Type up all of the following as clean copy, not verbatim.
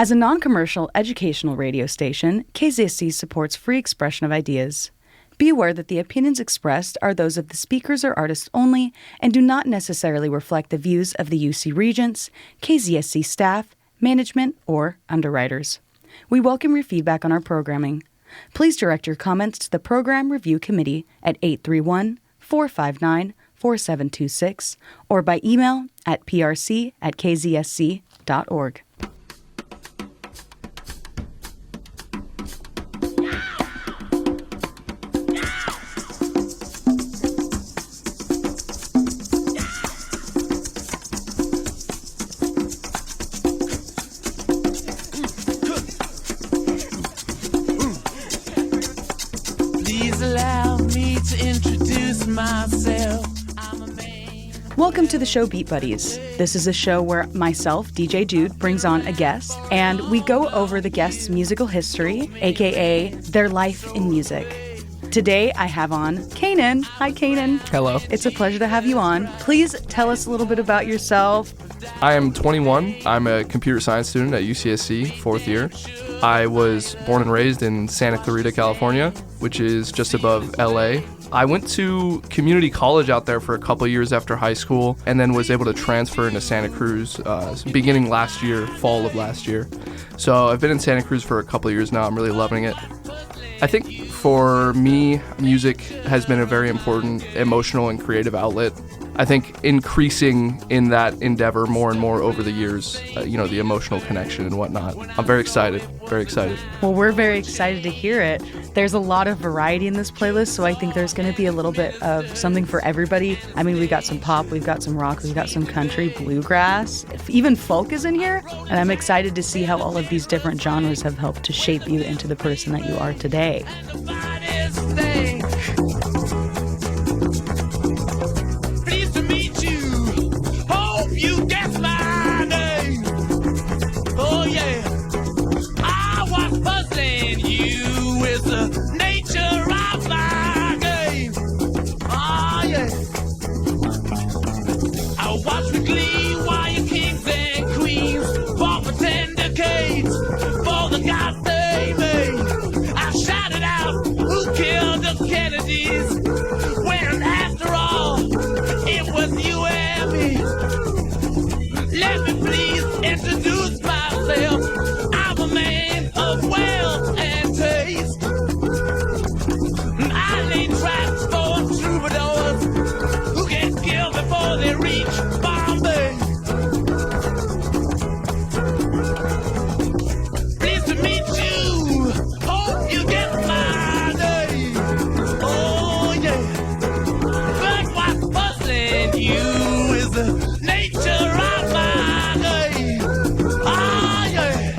As a non-commercial educational radio station, KZSC supports free expression of ideas. Be aware that the opinions expressed are those of the speakers or artists only and do not necessarily reflect the views of the UC Regents, KZSC staff, management, or underwriters. We welcome your feedback on our programming. Please direct your comments to the Program Review Committee at 831-459-4726 or by email at prc@kzsc.org. Welcome to the show Beat Buddies. This is a show where myself, DJ Dude, brings on a guest, and we go over the guest's musical history, aka their life in music. Today I have on Cainan. Hi, Cainan. Hello. It's a pleasure to have you on. Please tell us a little bit about yourself. I am 21. I'm a computer science student at UCSC, fourth year. I was born and raised in Santa Clarita, California, which is just above LA. I went to community college out there for a couple years after high school and then was able to transfer into Santa Cruz beginning last year, fall of last year. So I've been in Santa Cruz for a couple years now. I'm really loving it. I think for me, music has been a very important emotional and creative outlet. I think increasing in that endeavor more and more over the years, the emotional connection and whatnot. I'm very excited, very excited. Well, we're very excited to hear it. There's a lot of variety in this playlist, so I think there's going to be a little bit of something for everybody. I mean, we've got some pop, we've got some rock, we've got some country, bluegrass, even folk is in here. And I'm excited to see how all of these different genres have helped to shape you into the person that you are today. When after all, it was you and me. Let me please introduce myself. I'm a man of wealth and taste. I lay traps for troubadours who get killed before they reach Bombay. Pleased to meet you. Hope you get my name. Oh yeah. But what's puzzling you is the nature of my game. Ah yeah.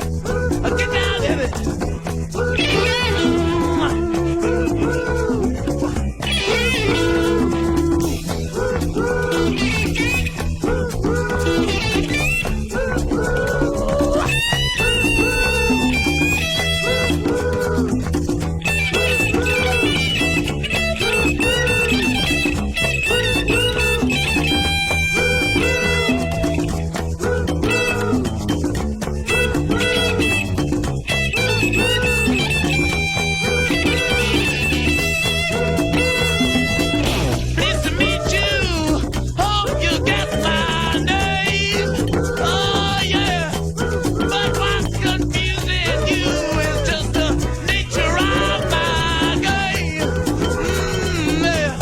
Get down in it. Pleased to meet you. Hope you get my name. Oh yeah. But what's confusing you is just the nature of my game. Yeah.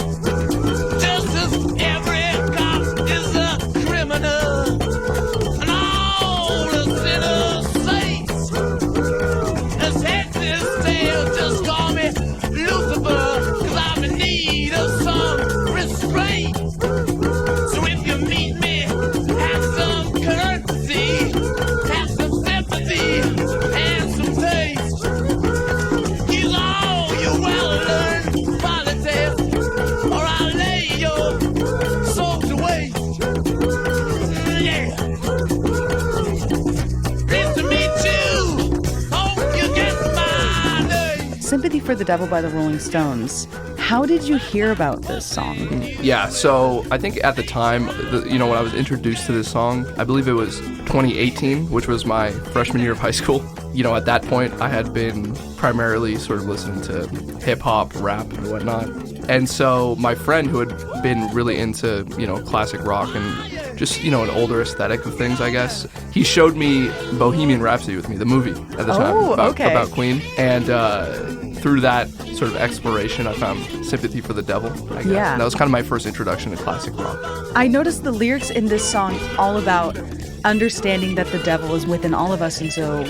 Just as every cop is a criminal, and all the sinners saints. As head this tale, just call me Lucifer, 'cause I'm in need of some restraint. So if you meet me, have some courtesy, have some sympathy, and some taste. Use all your well-learned politics, or I'll lay your soul to waste. Yeah. Pleased to meet you. Hope you get my name. Sympathy for the Devil by the Rolling Stones. How did you hear about this song? Yeah, so I think at the time, when I was introduced to this song, I believe it was 2018, which was my freshman year of high school. At that point, I had been primarily sort of listening to hip-hop, rap, and whatnot. And so my friend, who had been really into, classic rock and just, an older aesthetic of things, I guess, he showed me Bohemian Rhapsody with me, the movie at the time about Queen. And through that sort of exploration, I found sympathy for the devil, I guess. Yeah. And that was kind of my first introduction to classic rock. I noticed the lyrics in this song all about understanding that the devil is within all of us, and so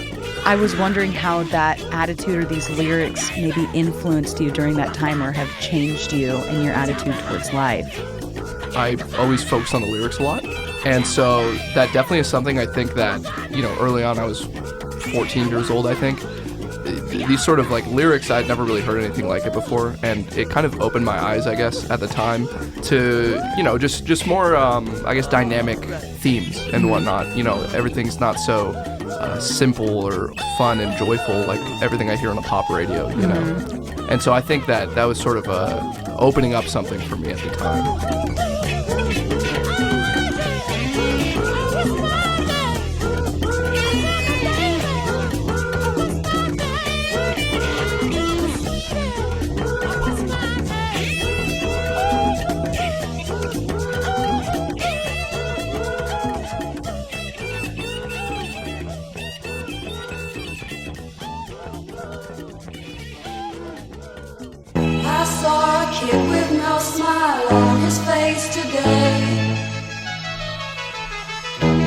I was wondering how that attitude or these lyrics maybe influenced you during that time or have changed you and your attitude towards life. I always focused on the lyrics a lot, and so that definitely is something I think that, early on, I was 14 years old, I think. These sort of lyrics, I'd never really heard anything like it before, and it kind of opened my eyes, I guess, at the time to, just more, I guess, dynamic themes and whatnot. Everything's not so simple or fun and joyful like everything I hear on the pop radio, And so I think that was sort of opening up something for me at the time. I saw a kid with no smile on his face today.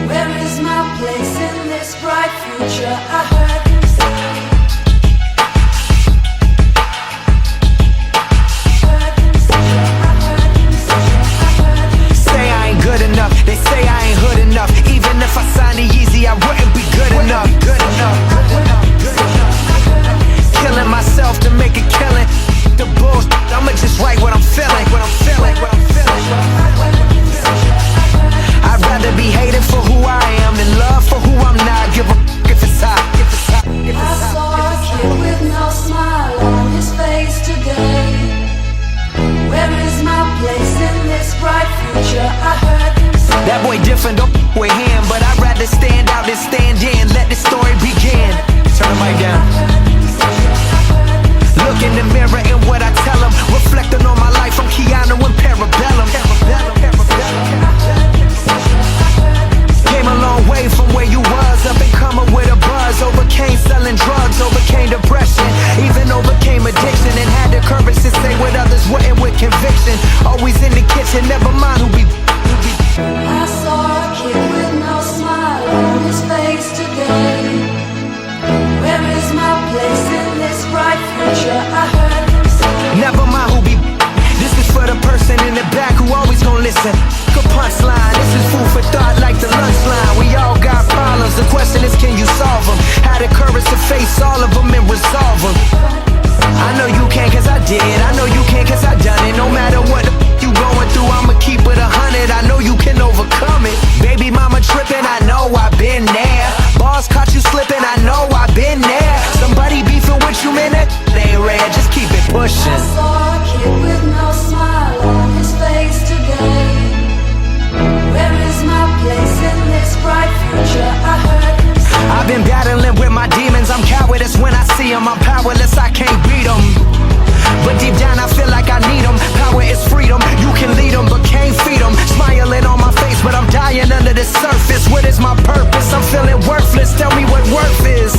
Where is my place in this bright future? I heard him say. Say I ain't good enough. They say I ain't hood enough. Even if I signed it easy, I wouldn't be good enough. Killing myself to make a killing. The bullshit, I'ma just write what I'm feeling. I'd rather be hated for who I am than love for who I'm not. Give a if it's hot. I saw a kid with no smile on his face today. Where is my place in this bright future? I heard him say. That boy different, don't with him, but I'd rather stand out than stand in. Let the story begin. Turn the mic down. Look in the mirror and what I tell them. Reflecting on my life from Cainan and Parabellum. Came a long way from where you was. Up and coming with a buzz. Overcame selling drugs. Overcame depression. Even overcame addiction. And had the courage to say what others wouldn't with conviction. Always in the kitchen, never mind who be. I saw a kid with no smile on his face today. Where is my place in this bright future? I heard him say. Never mind who be. This is for the person in the back who always gon' listen. Good punchline. This is food for thought like the lunch line. We all got problems. The question is, can you solve them? Had the courage to face all of them and resolve them. I know you can cause I did. I know you can cause I done it. No matter what the you going through, I'ma keep it 100. I know you can overcome it. Baby mama tripping, I know I've been there. Boss caught you slipping, I know I've been there. Somebody beefing with you, man, that ain't rare. Just keep it pushing. I saw a kid with no smile on his face today. Where is my place in this bright future? I heard him say. I've been battling with my demons. I'm cowardice when I see them. I'm powerless, I can't beat them. But deep down I feel like I need them. Power is freedom, you can lead them but can't feed them. Smiling on my face but I'm dying under the surface. What is my purpose? I'm feeling worthless, tell me what worth is.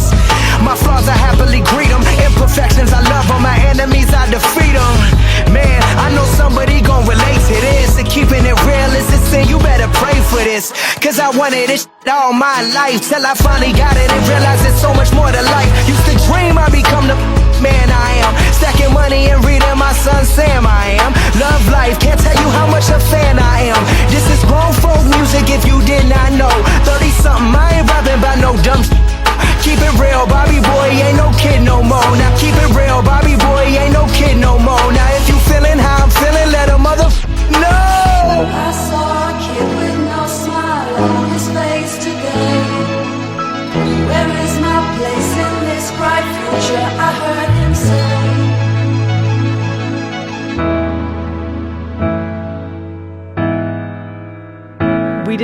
My flaws I happily greet them. Imperfections I love them, my enemies I defeat them. Man, I know somebody gon' relate to this. And keeping it real is a sin, you better pray for this. Cause I wanted this all my life till I finally got it and realized there's so much more to life. Used to dream I'd become the man I am. Stacking money and reading my son Sam I am. Love life, can't tell you how much a fan I am. This is grown folk music if you did not know. 30 something, I ain't rapping about no dumb Keep it real, Bobby boy, ain't no kid no more. Now keep it real, Bobby boy, ain't no kid no more. Now if you feeling how I'm feeling, let a mother know. I saw a kid with no smile on his face today. Where is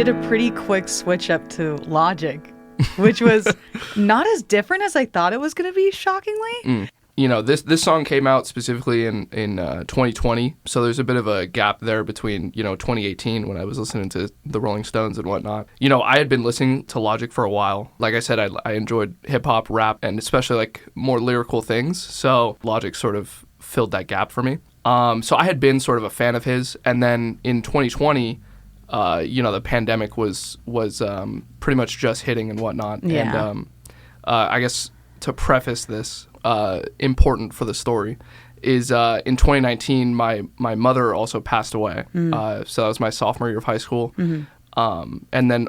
did a pretty quick switch up to Logic, which was not as different as I thought it was going to be, shockingly. You know, this song came out specifically in 2020, so there's a bit of a gap there between, 2018 when I was listening to the Rolling Stones and whatnot. You know, I had been listening to Logic for a while. Like I said, I enjoyed hip-hop, rap, and especially, like, more lyrical things, so Logic sort of filled that gap for me. So I had been sort of a fan of his, and then in 2020, the pandemic was pretty much just hitting and whatnot. Yeah. And I guess to preface this, important for the story, is in 2019 my mother also passed away. So that was my sophomore year of high school. And then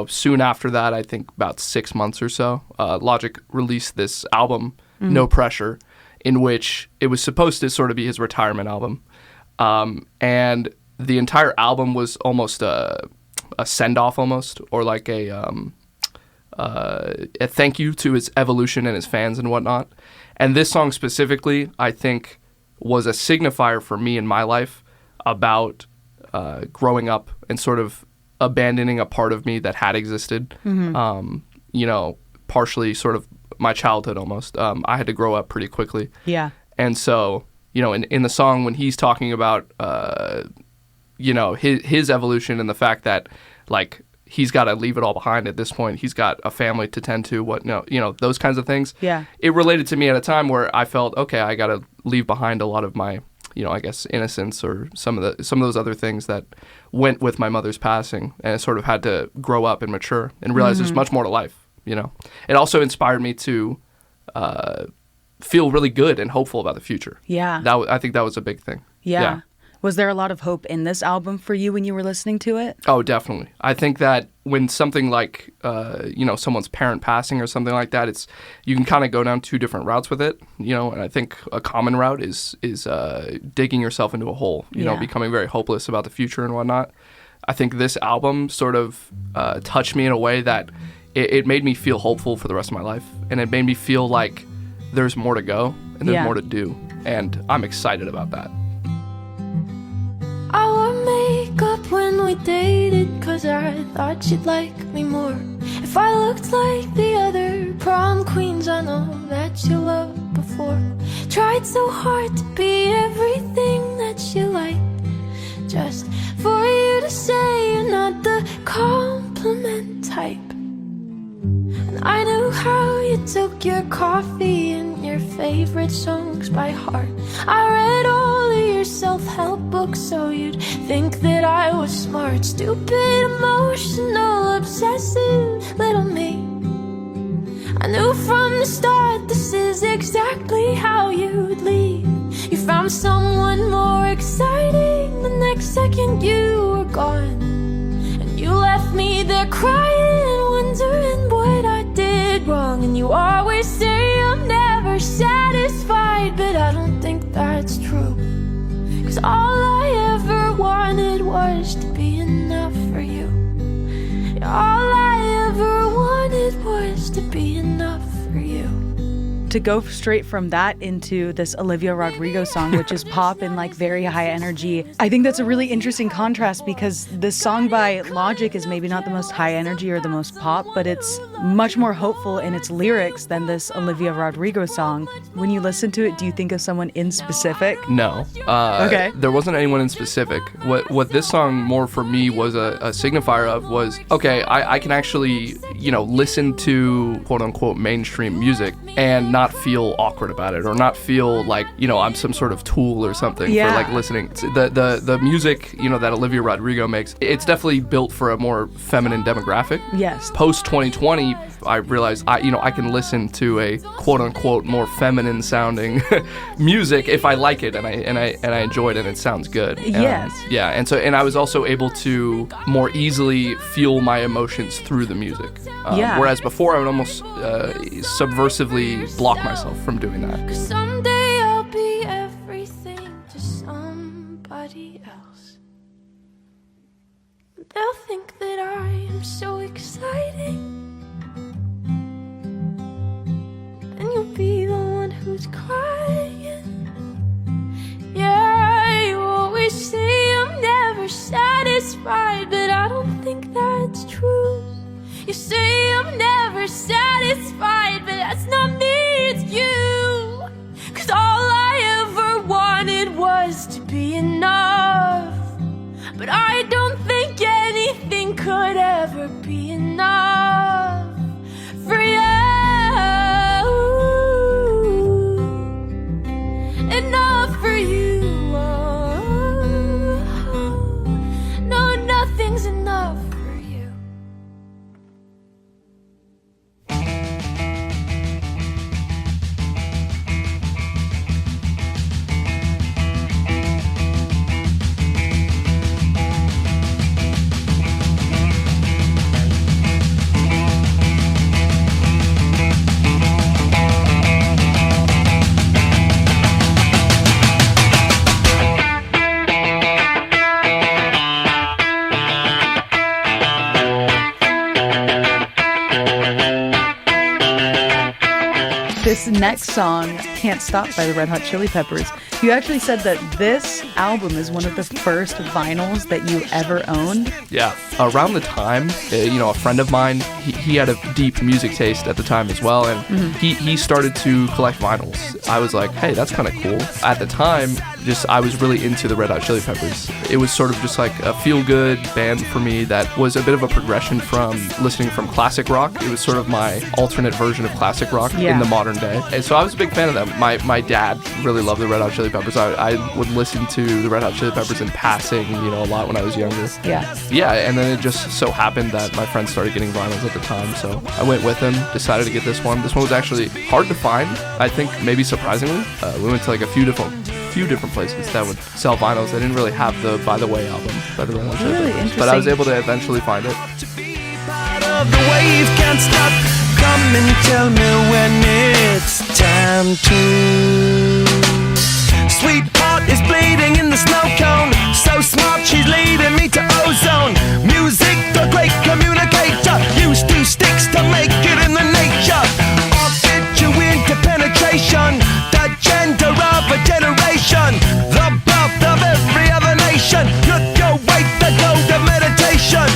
soon after that, I think about 6 months or so, Logic released this album, No Pressure, in which it was supposed to sort of be his retirement album. And the entire album was almost a send-off almost, or like a thank you to his evolution and his fans and whatnot. And this song specifically, I think, was a signifier for me in my life about growing up and sort of abandoning a part of me that had existed. Partially sort of my childhood almost. I had to grow up pretty quickly. Yeah. And so, in the song when he's talking about, his evolution and the fact that, like, he's got to leave it all behind at this point. He's got a family to tend to, those kinds of things. Yeah. It related to me at a time where I felt, okay, I got to leave behind a lot of my, I guess, innocence or some of those other things that went with my mother's passing. And I sort of had to grow up and mature and realize there's much more to life, It also inspired me to feel really good and hopeful about the future. Yeah. I think that was a big thing. Yeah. Was there a lot of hope in this album for you when you were listening to it? Oh, definitely. I think that when something like, someone's parent passing or something like that, you can kind of go down two different routes with it, and I think a common route is digging yourself into a hole, becoming very hopeless about the future and whatnot. I think this album sort of touched me in a way that it made me feel hopeful for the rest of my life, and it made me feel like there's more to go and there's more to do, and I'm excited about that. I wore makeup when we dated, 'cause I thought you'd like me more. If I looked like the other prom queens I know that you loved before. Tried so hard to be everything that you like, just for you to say you're not the compliment type. And I knew how you took your coffee and your favorite songs by heart. I read all of your self-help books so you'd think that I was smart. Stupid, emotional, obsessive little me. I knew from the start this is exactly how you'd leave. You found someone more exciting, the next second you were gone. And you left me there crying, wondering what I did wrong. And you always say I'm never satisfied, but I don't think that's true. 'Cause all I ever wanted was to be enough for you. All I ever wanted was to be enough for you. To go straight from that into this Olivia Rodrigo song, which is pop and like very high energy, I think that's a really interesting contrast, because this song by Logic is maybe not the most high energy or the most pop, but it's much more hopeful in its lyrics than this Olivia Rodrigo song. When you listen to it, do you think of someone in specific? No. Okay. There wasn't anyone in specific. What this song more for me was a signifier of was, okay, I can actually, listen to quote-unquote mainstream music and not feel awkward about it, or not feel like, I'm some sort of tool or something for like listening. The music, that Olivia Rodrigo makes, it's definitely built for a more feminine demographic. Yes. Post 2020, I realized I can listen to a quote unquote more feminine sounding music if I like it and I enjoy it and it sounds good. Yes. Yeah, and I was also able to more easily feel my emotions through the music. Whereas before I would almost subversively block myself from doing that. 'Cause someday I'll be everything to somebody else. They'll think that I am so exciting, and you'll be the one who's crying. Yeah, you always say I'm never satisfied, but I don't think that You say I'm never satisfied, but that's not me, it's you. 'Cause all I ever wanted was to be enough. But I don't think anything could ever be enough for you. Enough for you. No, nothing's enough for you. This next song, Can't Stop by the Red Hot Chili Peppers, you actually said that this album is one of the first vinyls that you ever owned. Yeah, around the time, a friend of mine, he had a deep music taste at the time as well, and he started to collect vinyls. I was like, hey, that's kind of cool. At the time, I was really into the Red Hot Chili Peppers. It was sort of just like a feel-good band for me that was a bit of a progression from listening from classic rock. It was sort of my alternate version of classic rock in the modern day. And so I was a big fan of them. My dad really loved the Red Hot Chili Peppers. I would listen to the Red Hot Chili Peppers in passing, a lot when I was younger. Yeah, and then it just so happened that my friends started getting vinyls at the time, so I went with them, decided to get this one. This one was actually hard to find, I think, maybe surprisingly. We went to like a few different places that would sell vinyls. They didn't really have the By the Way album by the Red Hot Chili Peppers, but I was able to eventually find it. Of the wave can't stop. Come and tell me when it's time to. Sweetheart is bleeding in the snow cone. So smart, she's leading me to ozone. Music, the great communicator. Used two sticks to make it in the nature. I'll fit you into penetration. The gender of a generation. The birth of every other nation. Look your way to go to meditation.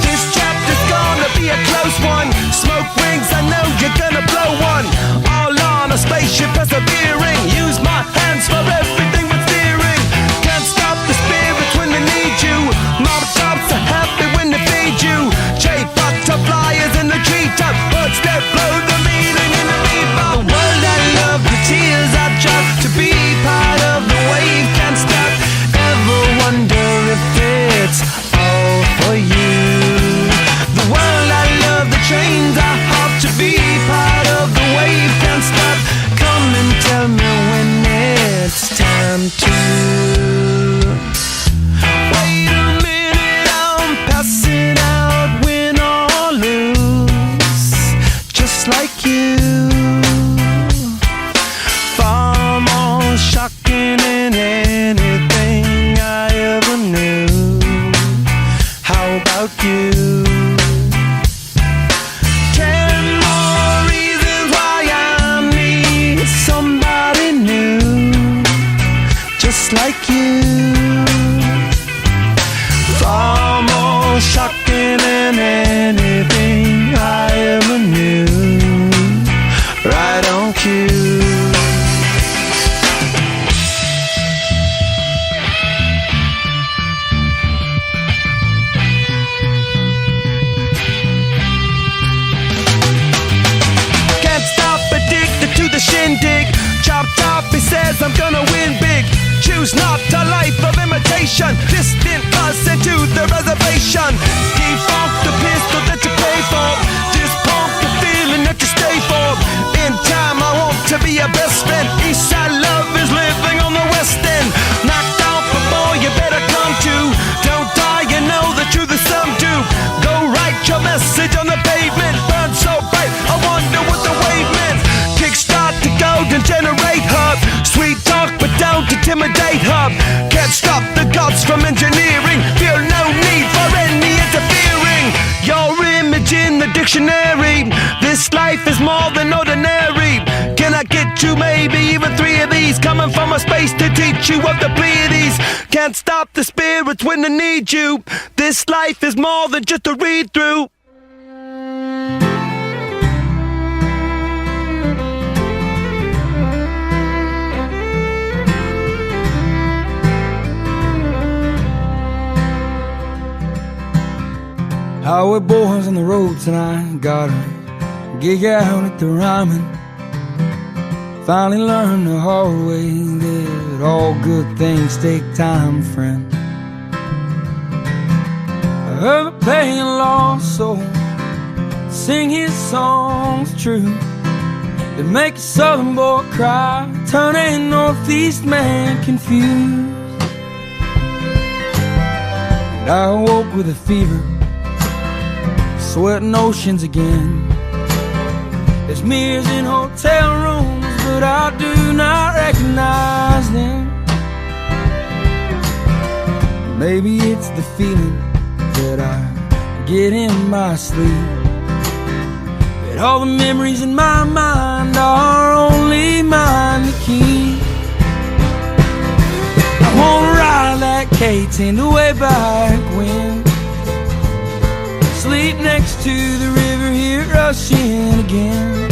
This chapter's gonna be a close one. Smoke rings, I know you're gonna blow one. All on a spaceship persevering. Use my hands for everything but steering. Can't stop the spirits when they need you. Mob tops are happy when they feed you. J butterflies in the treetop. Birds that blow the meaning in the meatball. The world I love, the tears I drop. To be part of the wave can't stop. Ever wonder if it's all for you? The world I love, the trains I hop. To be part of the wave can't stop. Come and tell me when it's time to. Wait a minute, I'm passing out, win or lose, just like you. Far more shocking than anything I ever knew. How about you? 10 more reasons why I need somebody new, just like you. Far more shocking than anything I ever knew. Right on cue. Can't stop, addicted to the shindig. Chopped off, he says I'm gonna win big. Choose not a life of imitation. Distant us into the reservation. Defunct the pistol that you pay for. Just pump the feeling that you stay for. In time I want to be your best friend. Eastside love is living on the west end. Knocked out before you better come to. Don't die, you know the truth is some do. Go write your message on the pavement. Burn so bright, I wonder what the wave meant. Kickstart the golden generate hub. Sweet talk but don't intimidate hub. Can't stop the gods from engineering. Feel no need for any interfering. Your image in the dictionary. This life is more than ordinary. Can I get you maybe even 3 of these? Coming from a space to teach you of the Pleiades. Can't stop the spirits when they need you. This life is more than just a read through. Highway boys on the road tonight, got a gig out at the Ryman. Finally learned the hard way that all good things take time, friend. I heard a paying lost soul sing his songs true. They make a southern boy cry, turn a northeast man confused. And I awoke with a fever, sweating oceans again. There's mirrors in hotel rooms, but I do not recognize them. Maybe it's the feeling that I get in my sleep, that all the memories in my mind are only mine to keep. I wanna ride that K10 to way back when, sleep next to the river, hear it rushing again.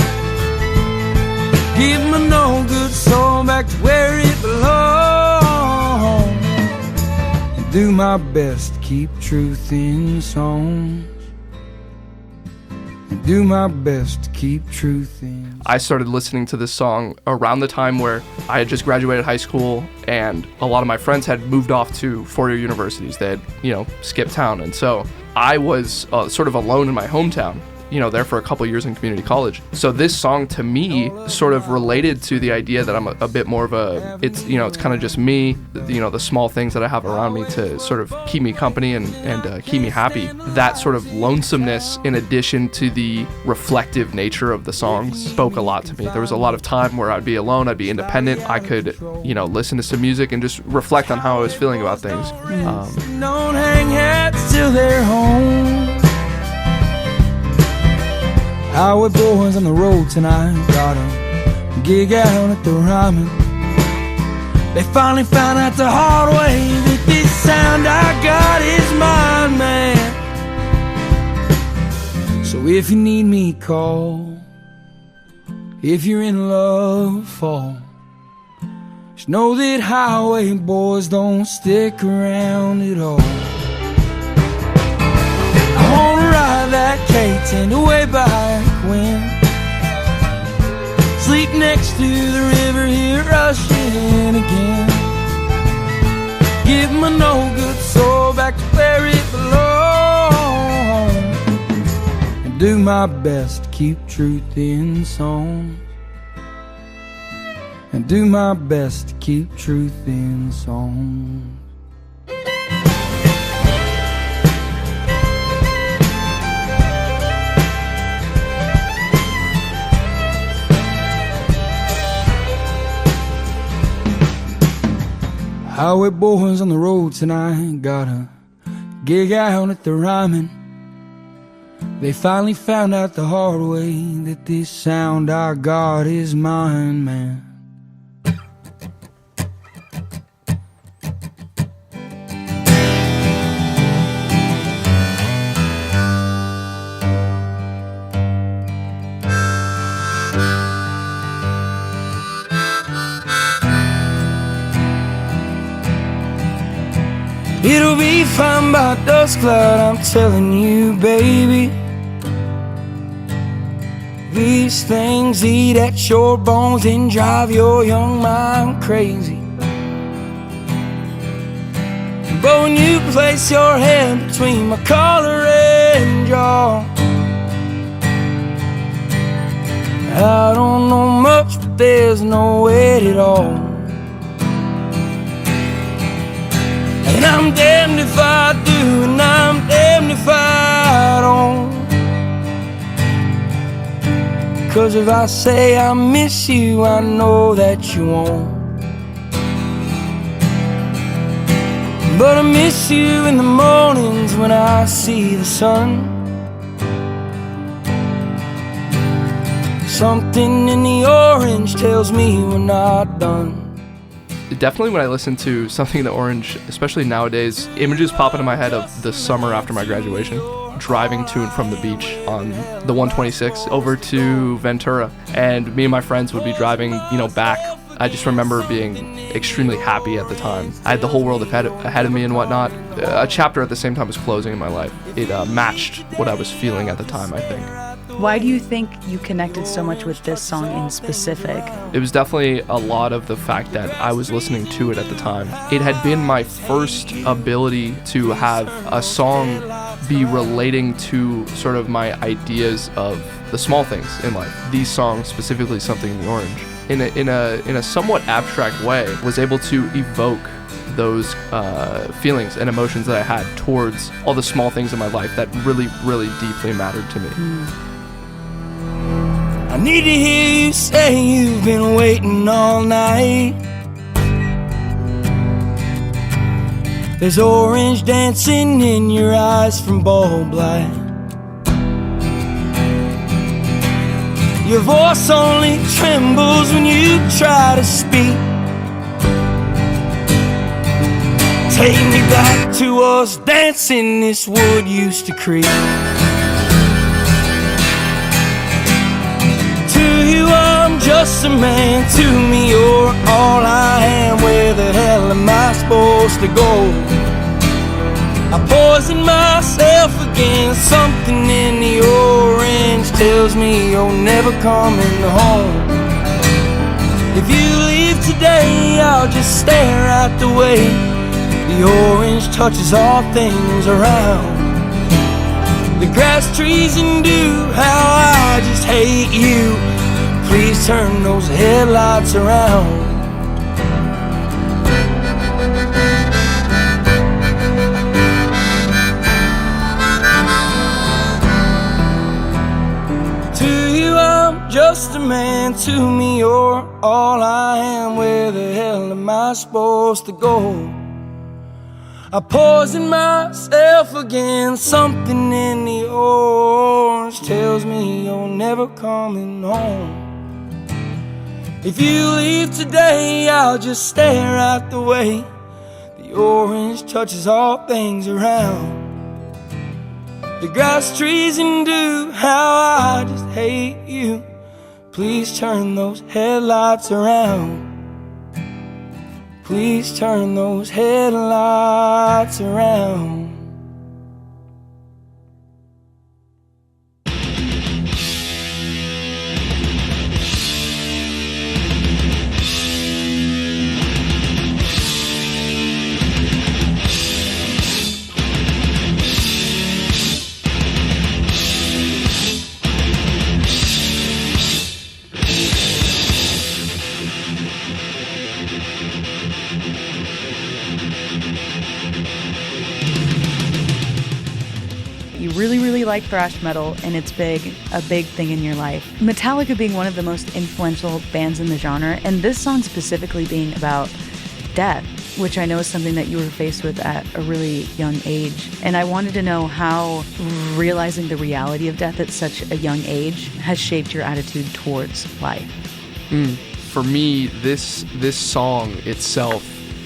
Give my no good soul back to where it belongs, and do my best to keep truth in songs, and do my best to keep truth in. I started listening to this song around the time where I had just graduated high school, and a lot of my friends had moved off to four-year universities. They had, skipped town, and so I was sort of alone in my hometown, there for a couple years in community college. So this song to me sort of related to the idea that I'm a bit more of it's kind of just me, the small things that I have around me to sort of keep me company and keep me happy. That sort of lonesomeness, in addition to the reflective nature of the songs, spoke a lot to me. There was a lot of time where I'd be alone, I'd be independent, I could, listen to some music and just reflect on how I was feeling about things. Don't hang hats till they're home. Highway boys on the road tonight, got a gig out at the Ryman. They finally found out the hard way that this sound I got is mine, man. So if you need me, call. If you're in love, fall. Just know that highway boys don't stick around at all. I wanna ride that K10 way back when, sleep next to the river, hear it rushing again. Give my no good soul back to where it belongs, and do my best to keep truth in song, and do my best to keep truth in song. Highway boys on the road tonight, got a gig out at the Ryman. They finally found out the hard way that this sound I got is mine, man. It'll be fine by dusk cloud, I'm telling you, baby. These things eat at your bones and drive your young mind crazy. But when you place your hand between my collar and jaw, I don't know much, but there's no weight at all. And I'm damned if I do, and I'm damned if I don't. 'Cause if I say I miss you, I know that you won't. But I miss you in the mornings when I see the sun. Something in the orange tells me we're not done. Definitely when I listen to Something in the Orange, especially nowadays, images pop into my head of the summer after my graduation. driving to and from the beach on the 126 over to Ventura, and me and my friends would be driving, back. I just remember being extremely happy at the time. I had the whole world ahead of me and whatnot. A chapter at the same time was closing in my life. It matched what I was feeling at the time, I think. Why do you think you connected so much with this song in specific? It was definitely a lot of the fact that I was listening to it at the time. It had been my first ability to have a song be relating to sort of my ideas of the small things in life. These songs, specifically Something in the Orange, in a somewhat abstract way, was able to evoke those feelings and emotions that I had towards all the small things in my life that really, really deeply mattered to me. I need to hear you say you've been waiting all night. There's orange dancing in your eyes from bulb light. Your voice only trembles when you try to speak. Take me back to us dancing this wood used to creep. I'm just a man, to me you're all I am. Where the hell am I supposed to go? I poison myself again. Something in the orange tells me you're never coming home. If you leave today, I'll just stare at the way the orange touches all things around. The grass, trees, and dew, how I just hate you. Please turn those headlights around. To you I'm just a man, to me you're all I am. Where the hell am I supposed to go? I poison myself again. Something in the orange tells me you're never coming home. If you leave today, I'll just stare at the way the orange touches all things around. The grass, trees, and dew, how I just hate you. Please turn those headlights around. Please turn those headlights around. You really like thrash metal, and it's a big thing in your life. Metallica being one of the most influential bands in the genre, and this song specifically being about death, which I know is something that you were faced with at a really young age. And I wanted to know how realizing the reality of death at such a young age has shaped your attitude towards life. For me, this song itself,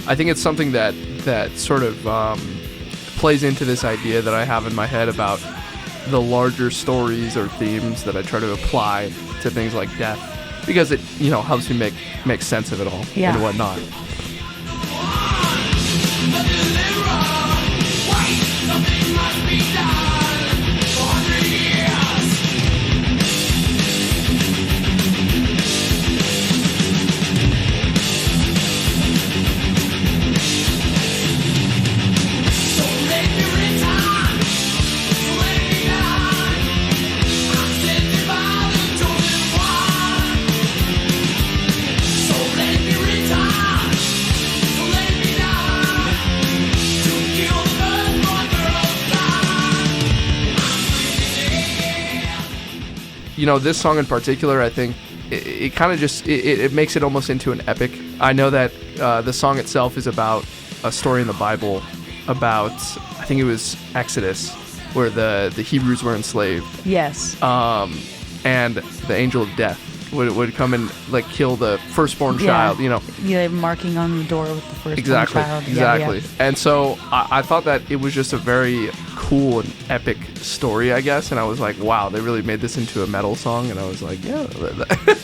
I think it's something that sort of plays into this idea that I have in my head about the larger stories or themes that I try to apply to things like death, because it helps me make sense of it all and whatnot. This song in particular, I think it kind of just it makes it almost into an epic. I know that the song itself is about a story in the Bible about, I think it was Exodus, where the Hebrews were enslaved. Yes. And the angel of death would come and like kill the firstborn child, you know. Yeah, marking on the door with the firstborn child. Exactly. Yeah. And so I thought that it was just a very cool and epic story, I guess. And I was like, wow, they really made this into a metal song. And I was like, yeah.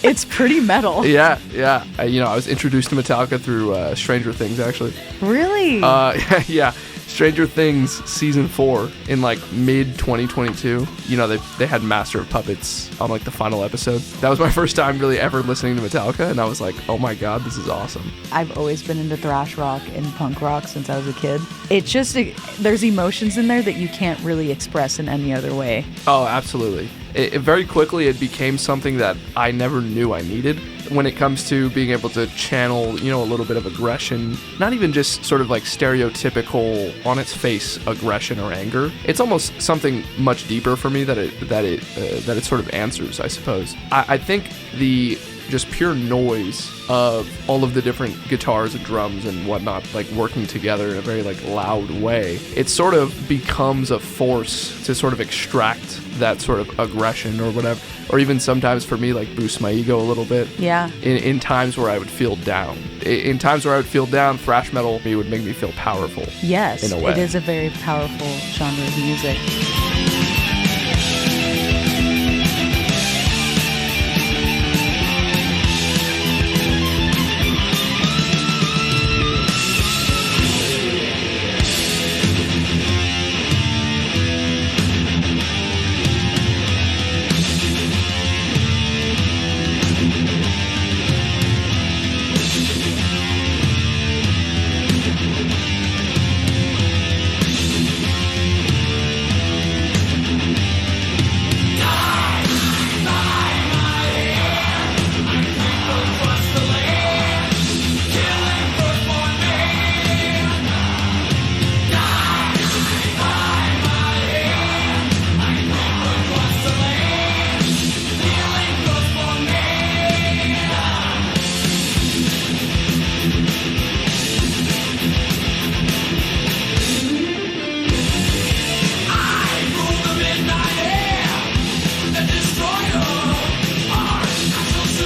It's pretty metal. Yeah. I was introduced to Metallica through Stranger Things, actually. Really? Yeah. Stranger Things season 4 in like mid 2022. You know, they had Master of Puppets on like the final episode. That was my first time really ever listening to Metallica, and I was like, oh my god, this is awesome. I've always been into thrash rock and punk rock since I was a kid. It's just there's emotions in there that you can't really express in any other way. Oh, absolutely. It very quickly it became something that I never knew I needed when it comes to being able to channel, you know, a little bit of aggression, not even just sort of like stereotypical on its face aggression or anger. It's almost something much deeper for me that it sort of answers, I suppose. I think the just pure noise of all of the different guitars and drums and whatnot like working together in a very like loud way, it sort of becomes a force to sort of extract that sort of aggression or whatever, or even sometimes for me like boost my ego a little bit. Yeah. In times where I would feel down. In times where I would feel down, thrash metal would make me feel powerful. Yes, in a way. It is a very powerful genre of music.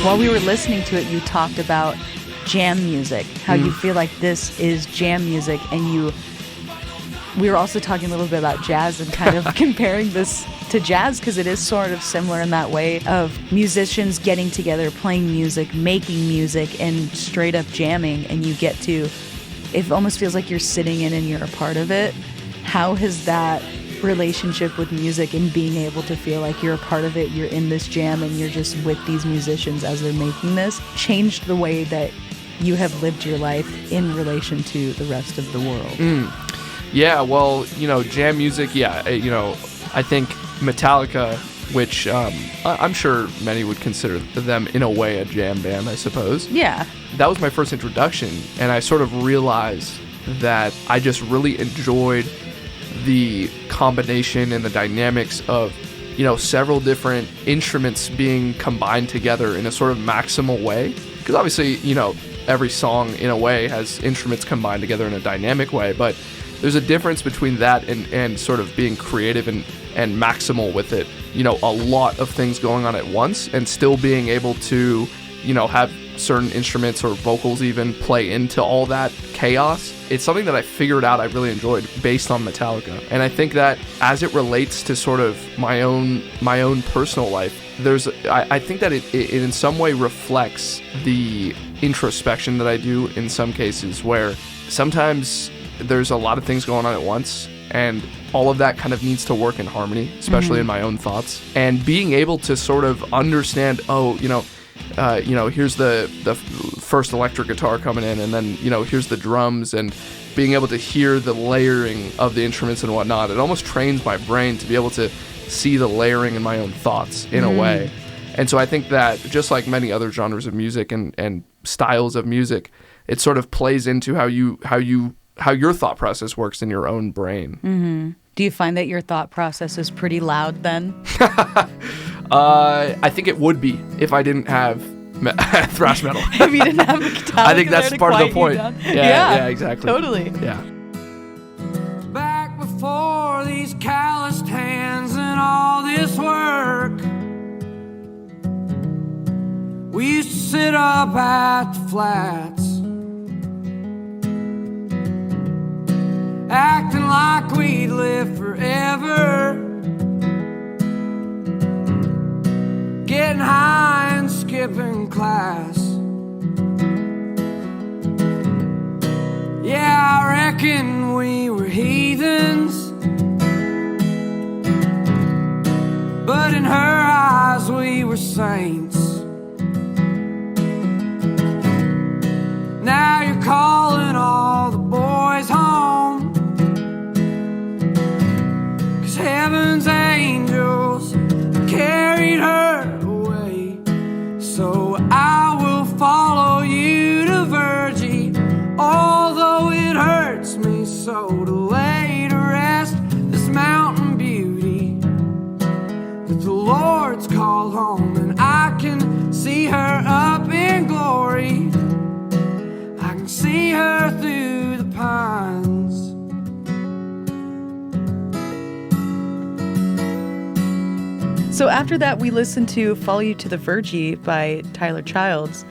While we were listening to it, you talked about jam music, how you feel like this is jam music, and we were also talking a little bit about jazz and kind of comparing this to jazz because it is sort of similar in that way of musicians getting together, playing music, making music, and straight up jamming, and you get to, it almost feels like you're sitting in and you're a part of it. How has that relationship with music and being able to feel like you're a part of it, you're in this jam and you're just with these musicians as they're making this, changed the way that you have lived your life in relation to the rest of the world? Yeah, well, you know, jam music, you know, I think Metallica, which I'm sure many would consider them in a way a jam band, I suppose. Yeah. That was my first introduction, and I sort of realized that I just really enjoyed the combination and the dynamics of, you know, several different instruments being combined together in a sort of maximal way. Because obviously, you know, every song in a way has instruments combined together in a dynamic way, but there's a difference between that and sort of being creative and maximal with it. You know, a lot of things going on at once and still being able to, you know, have certain instruments or vocals even play into all that chaos. It's something that I figured out I really enjoyed based on Metallica. And I think that as it relates to sort of my own personal life, I think that it in some way reflects the introspection that I do in some cases, where sometimes there's a lot of things going on at once and all of that kind of needs to work in harmony, especially in my own thoughts. And being able to sort of understand, here's the first electric guitar coming in, and then, you know, here's the drums, and being able to hear the layering of the instruments and whatnot. It almost trains my brain to be able to see the layering in my own thoughts in a way. And so I think that just like many other genres of music and styles of music, it sort of plays into how your thought process works in your own brain. Mm-hmm. Do you find that your thought process is pretty loud then? I think it would be if I didn't have thrash metal. If you didn't have Metallica, I think that's part of the point. Yeah, exactly. Totally. Yeah. Back before these calloused hands and all this work, We used to sit up at the flats, acting like we'd live forever, getting high and skipping class. Yeah, I reckon we were heathens, but in her eyes we were saints. Now you're calling all the boys home, 'cause heaven's angels carried her away. So I will follow you to Virgie, although it hurts me so to lay to rest this mountain beauty that the Lord's called home. And I can see her up in glory, I can see her through the pines. So after that, we listened to Follow You to the Virgie by Tyler Childs.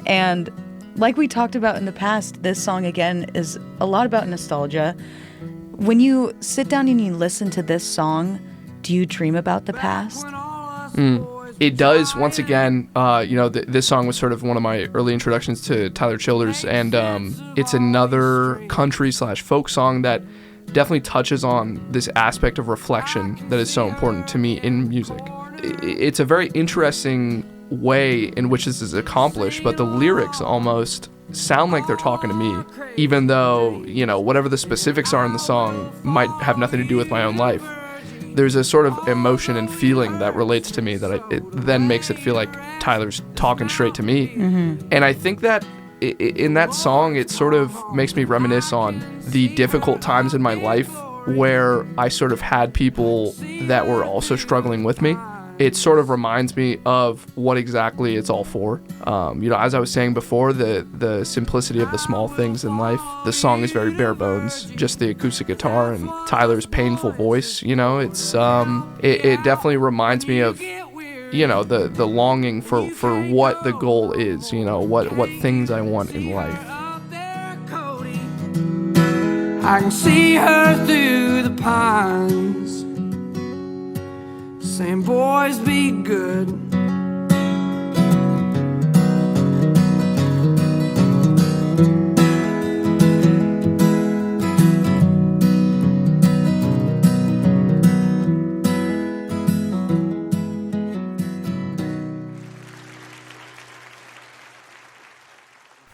And like we talked about in the past, this song, again, is a lot about nostalgia. When you sit down and you listen to this song, do you dream about the past? It does. Once again, this song was sort of one of my early introductions to Tyler Childers, and it's another country/folk song that definitely touches on this aspect of reflection that is so important to me in music. It's a very interesting way in which this is accomplished, but the lyrics almost sound like they're talking to me, even though, whatever the specifics are in the song might have nothing to do with my own life. There's a sort of emotion and feeling that relates to me that it then makes it feel like Tyler's talking straight to me. Mm-hmm. And I think that in that song, it sort of makes me reminisce on the difficult times in my life where I sort of had people that were also struggling with me. It sort of reminds me of what exactly it's all for. As I was saying before, the simplicity of the small things in life. The song is very bare bones, just the acoustic guitar and Tyler's painful voice. It definitely reminds me of, the longing for what the goal is. What things I want in life. I can see her through the pines, saying, boys, be good.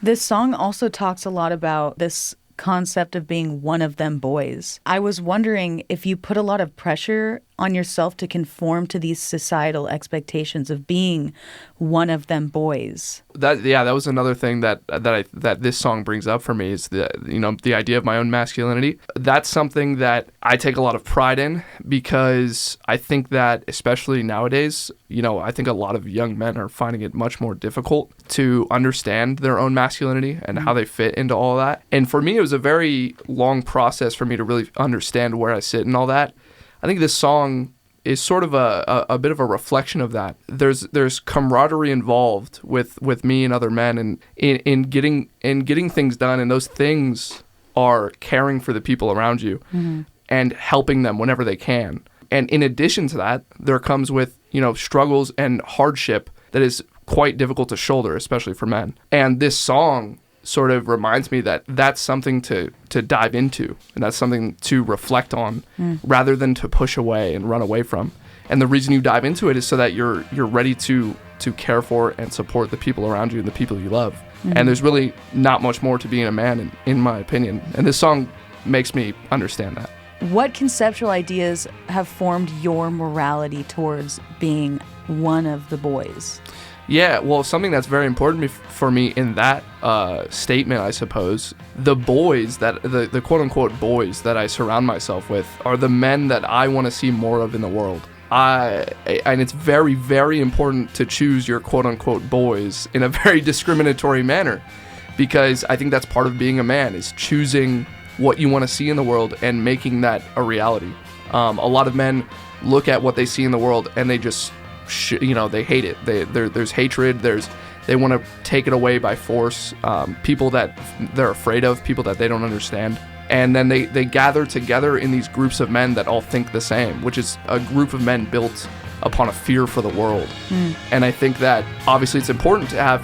This song also talks a lot about this concept of being one of them boys. I was wondering if you put a lot of pressure on yourself to conform to these societal expectations of being one of them boys. That was another thing that this song brings up for me is the idea of my own masculinity. That's something that I take a lot of pride in, because I think that especially nowadays, I think a lot of young men are finding it much more difficult to understand their own masculinity and how they fit into all that. And for me, it was a very long process for me to really understand where I sit and all that. I think this song is sort of a bit of a reflection of that. There's camaraderie involved with me and other men, and in getting things done, and those things are caring for the people around you and helping them whenever they can. And in addition to that, there comes with struggles and hardship that is quite difficult to shoulder, especially for men. And this song sort of reminds me that that's something to dive into, and that's something to reflect on rather than to push away and run away from. And the reason you dive into it is so that you're ready to care for and support the people around you and the people you love. And there's really not much more to being a man, in my opinion. And this song makes me understand that. What conceptual ideas have formed your morality towards being one of the boys? Yeah, well, something that's very important for me in that statement, I suppose, the boys, the quote-unquote boys that I surround myself with are the men that I want to see more of in the world. And it's very, very important to choose your quote-unquote boys in a very discriminatory manner, because I think that's part of being a man, is choosing what you want to see in the world and making that a reality. A lot of men look at what they see in the world and they just they hate it. There's hatred, there's They want to take it away by force. People that they're afraid of, people that they don't understand. And then they gather together in these groups of men that all think the same, which is a group of men built upon a fear for the world. And I think that obviously it's important to have,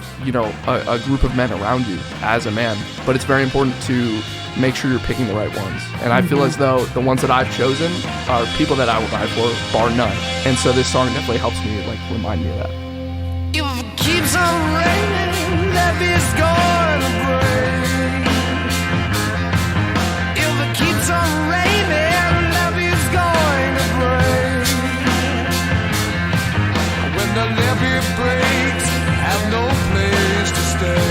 a group of men around you as a man, but it's very important to make sure you're picking the right ones. And I feel as though the ones that I've chosen are people that I will die for, bar none. And so this song definitely helps me remind me of that. If it keeps on raining, levee's gonna break. If it keeps on raining, levee's going to break. When the levee breaks, have no place to stay.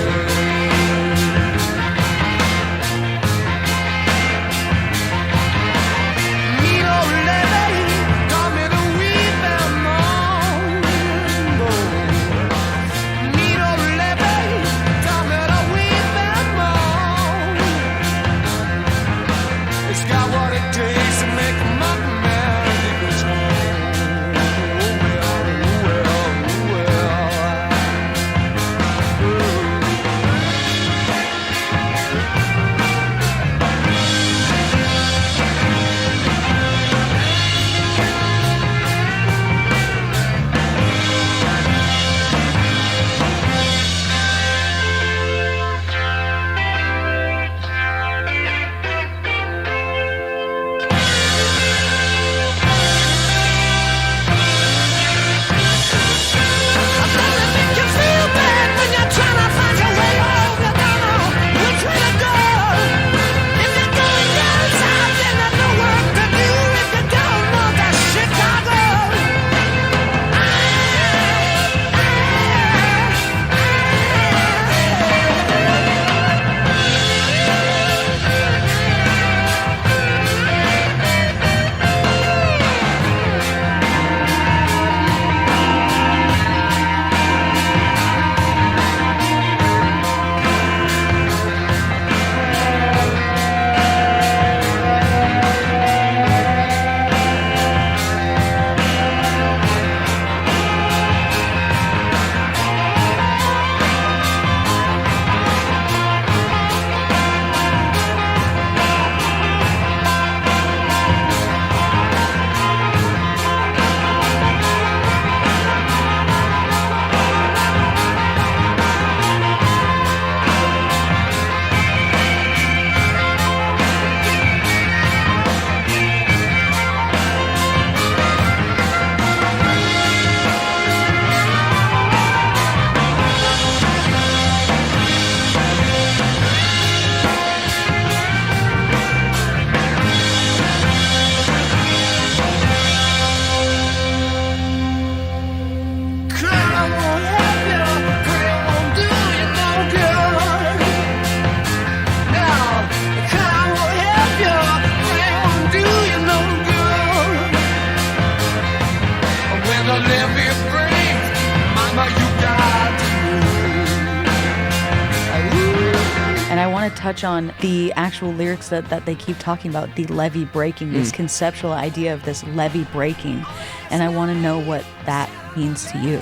Touch on the actual lyrics that they keep talking about, the levee breaking, this conceptual idea of this levee breaking, and I want to know what that means to you.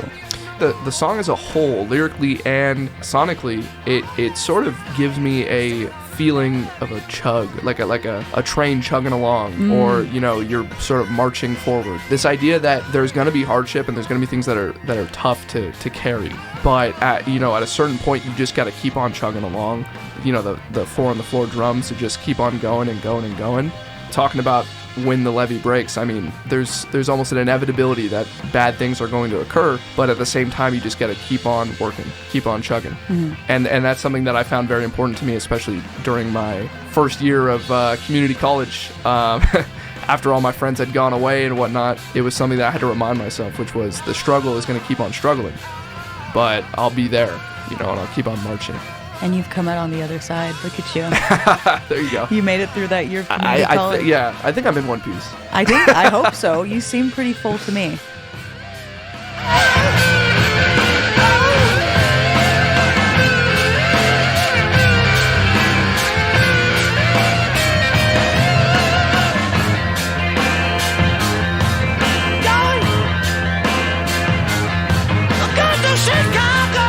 The song as a whole, lyrically and sonically, it sort of gives me a feeling of a chug, like a train chugging along, or you're sort of marching forward. This idea that there's going to be hardship and there's going to be things that are tough to carry, but at a certain point you just got to keep on chugging along. The 4 on the floor drums to just keep on going and going and going. Talking about when the levee breaks, I mean, there's almost an inevitability that bad things are going to occur, but at the same time, you just got to keep on working, keep on chugging. And that's something that I found very important to me, especially during my first year of community college. After all my friends had gone away and whatnot, it was something that I had to remind myself, which was the struggle is going to keep on struggling, but I'll be there, and I'll keep on marching. And you've come out on the other side. Look at you. There you go. You made it through that year of community college. I think I'm in one piece. I hope so. You seem pretty full to me. Chicago.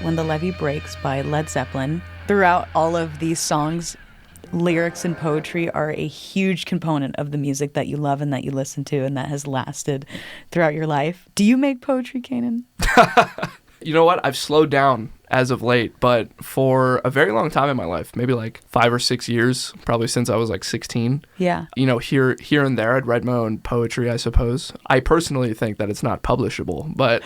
When the Levee Breaks by Led Zeppelin. Throughout all of these songs, lyrics and poetry are a huge component of the music that you love and that you listen to and that has lasted throughout your life. Do you make poetry, Cainan? You know what? I've slowed down as of late, but for a very long time in my life, maybe like 5 or 6 years, probably since I was like 16. Yeah. You know, here and there, I'd read my own poetry, I suppose. I personally think that it's not publishable, but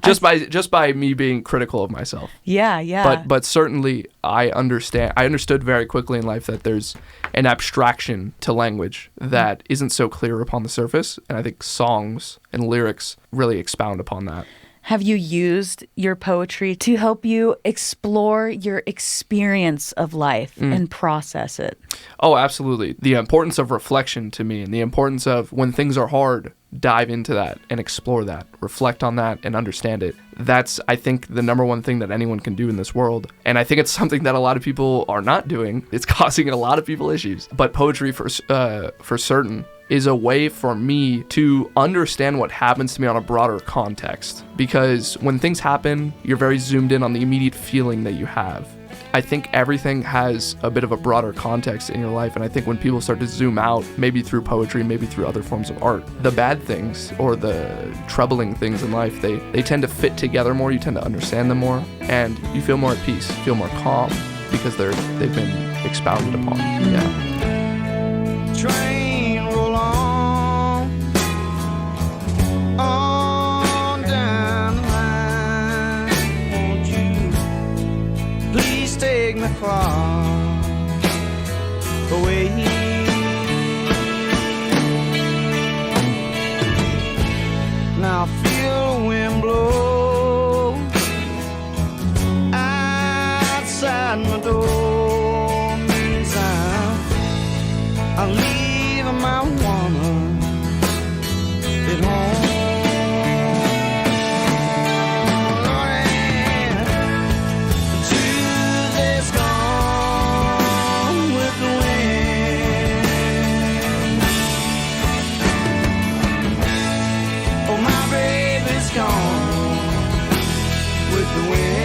just by me being critical of myself. Yeah. But certainly I understood very quickly in life that there's an abstraction to language that isn't so clear upon the surface, and I think songs and lyrics really expound upon that. Have you used your poetry to help you explore your experience of life and process it? Oh, absolutely. The importance of reflection to me, and the importance of when things are hard, dive into that and explore that, reflect on that and understand it. That's, I think, the number one thing that anyone can do in this world. And I think it's something that a lot of people are not doing. It's causing a lot of people issues. But poetry, for certain, is a way for me to understand what happens to me on a broader context. Because when things happen, you're very zoomed in on the immediate feeling that you have. I think everything has a bit of a broader context in your life, and I think when people start to zoom out, maybe through poetry, maybe through other forms of art, the bad things or the troubling things in life, they tend to fit together more, you tend to understand them more, and you feel more at peace, feel more calm, because they've been expounded upon. Yeah. Train roll on down the line. Won't you please take me far away? Now feel the wind blow outside my door. Means I'm leaving my woman at home. Tuesday's gone with the wind. Oh, my baby's gone with the wind.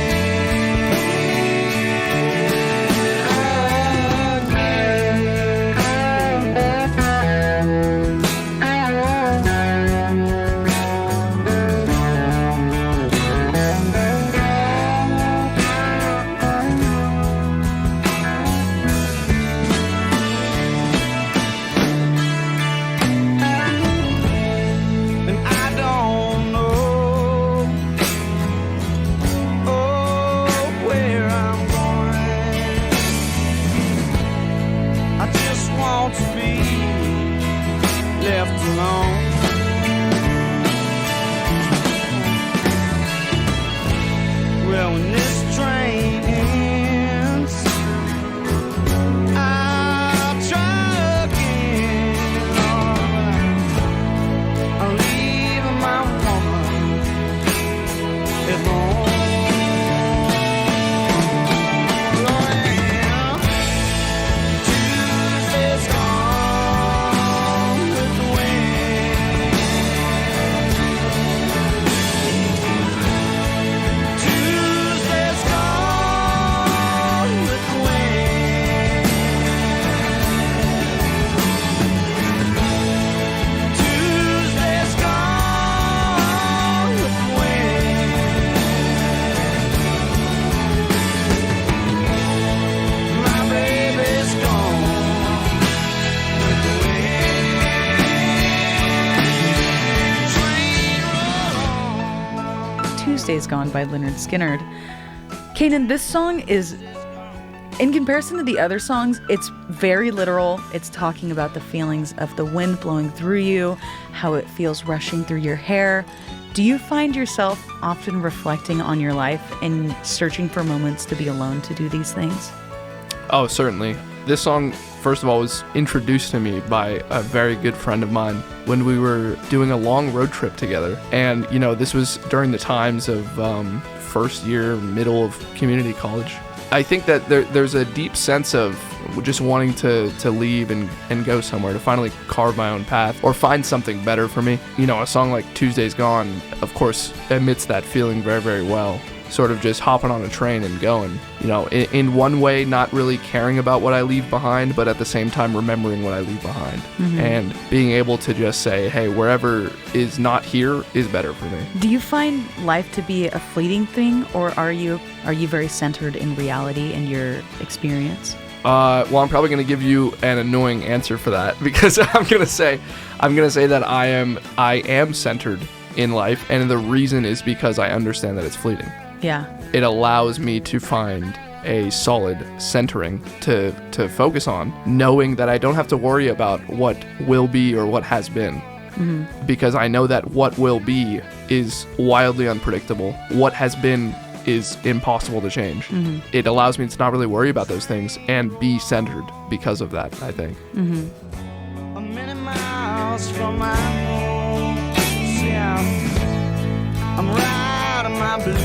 Tuesday's Gone by Lynyrd Skynyrd. Cainan, this song is, in comparison to the other songs, it's very literal. It's talking about the feelings of the wind blowing through you, how it feels rushing through your hair. Do you find yourself often reflecting on your life and searching for moments to be alone to do these things? Oh, certainly. This song, first of all, was introduced to me by a very good friend of mine when we were doing a long road trip together. And, you know, this was during the times of first year, middle of community college. I think that there's a deep sense of just wanting to leave and go somewhere, to finally carve my own path or find something better for me. You know, a song like Tuesday's Gone, of course, emits that feeling very, very well. sort of just hopping on a train and going. You know, in one way, not really caring about what I leave behind, but at the same time remembering what I leave behind. And being able to just say, hey, wherever is not here is better for me. Do you find life to be a fleeting thing, or are you very centered in reality and your experience? Well, I'm probably going to give you an annoying answer for that, because I'm going to say that I am centered in life, and the reason is because I understand that it's fleeting. Yeah. It allows me to find a solid centering to focus on, knowing that I don't have to worry about what will be or what has been. Because I know that what will be is wildly unpredictable. What has been is impossible to change. It allows me to not really worry about those things and be centered because of that, I think. A many miles from my home. See, I'm riding my blues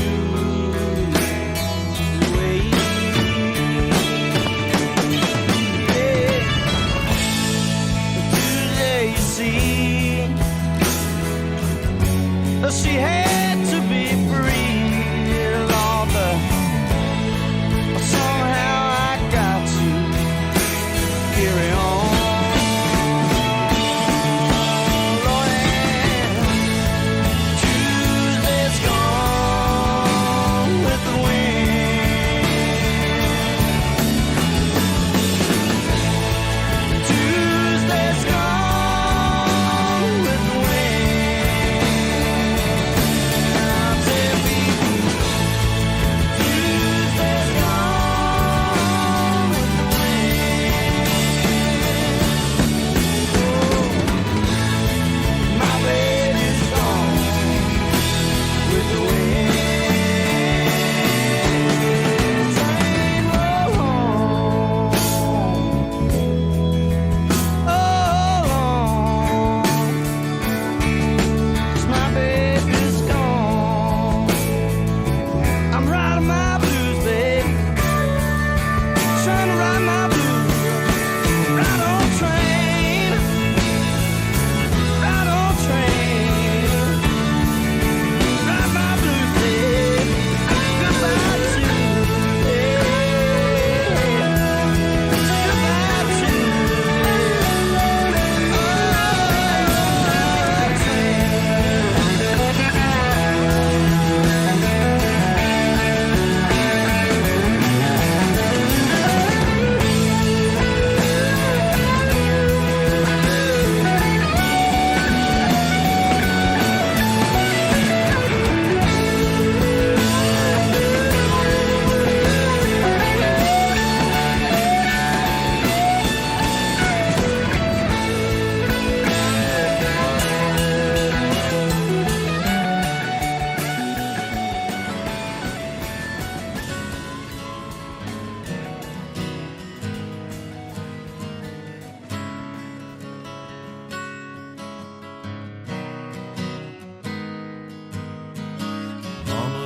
away. Yeah. Today, you see, she had to be free. Somehow I got to carry on. Lord, Tuesday's gone with the wind. Tuesday's gone with the wind. I'll tell people, Tuesday's gone.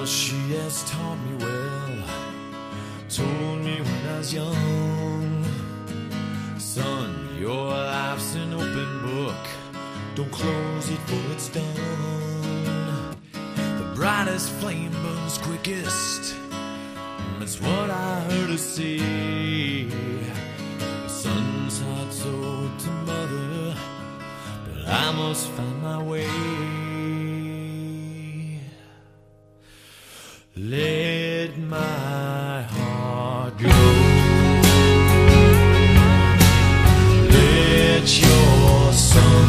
She has taught me well, told me when I was young, son, your life's an open book, don't close it for it's done. The brightest flame burns quickest, that's what I heard her say. The son's heart sold to mother, but I must find my way. Let my heart go. Let your sun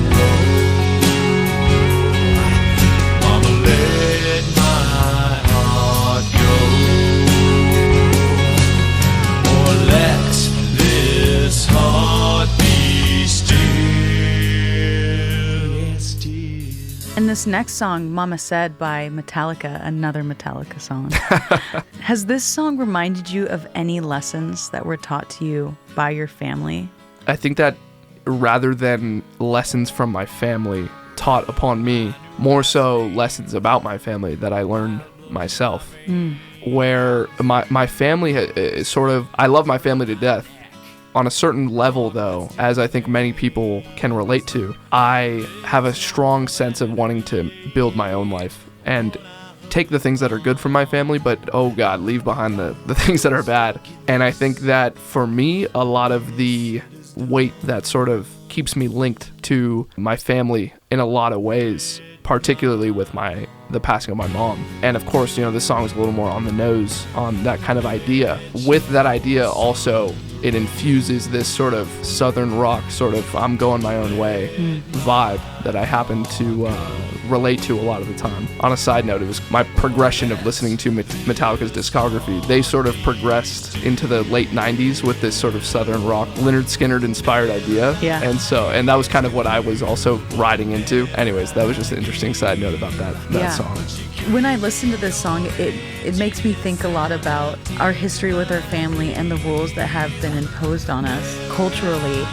glow. Mama, let my heart go. Or let this heart be still. Yes, still. And this next song, Mama Said by Metallica, another Metallica song. Has this song reminded you of any lessons that were taught to you by your family? I think that rather than lessons from my family taught upon me, more so lessons about my family that I learned myself. Where my family is sort of, I love my family to death. On a certain level, though, as I think many people can relate to, I have a strong sense of wanting to build my own life. And take the things that are good from my family, but oh God, leave behind the things that are bad. And I think that for me, a lot of the weight that sort of keeps me linked to my family in a lot of ways, particularly with the passing of my mom. And of course, this song is a little more on the nose on that kind of idea. With that idea also, it infuses this sort of southern rock, sort of I'm going my own way vibe that I happen to relate to a lot of the time. On a side note, it was my progression of listening to Metallica's discography. They sort of progressed into the late 90s with this sort of southern rock, Lynyrd Skynyrd inspired idea. Yeah. And that was kind of what I was also riding into. Anyways, that was just an interesting side note about that song. When I listen to this song, it makes me think a lot about our history with our family and the rules that have been imposed on us culturally.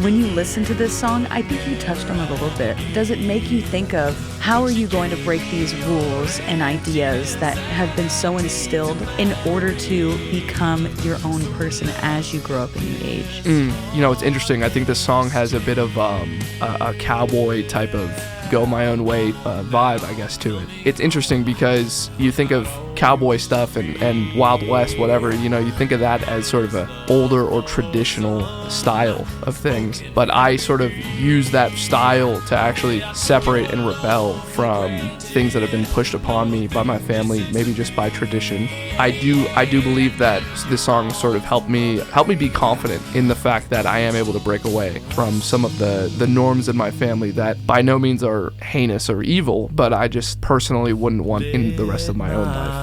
When you listen to this song, I think you touched on it a little bit. Does it make you think of how are you going to break these rules and ideas that have been so instilled in order to become your own person as you grow up and you age? It's interesting. I think this song has a bit of a cowboy type of go my own way vibe, I guess, to it. It's interesting because you think of cowboy stuff and Wild West, whatever, you think of that as sort of a older or traditional style of things. But I sort of use that style to actually separate and rebel from things that have been pushed upon me by my family, maybe just by tradition. I do believe that this song sort of helped me be confident in the fact that I am able to break away from some of the norms in my family that by no means are heinous or evil, but I just personally wouldn't want in the rest of my own life.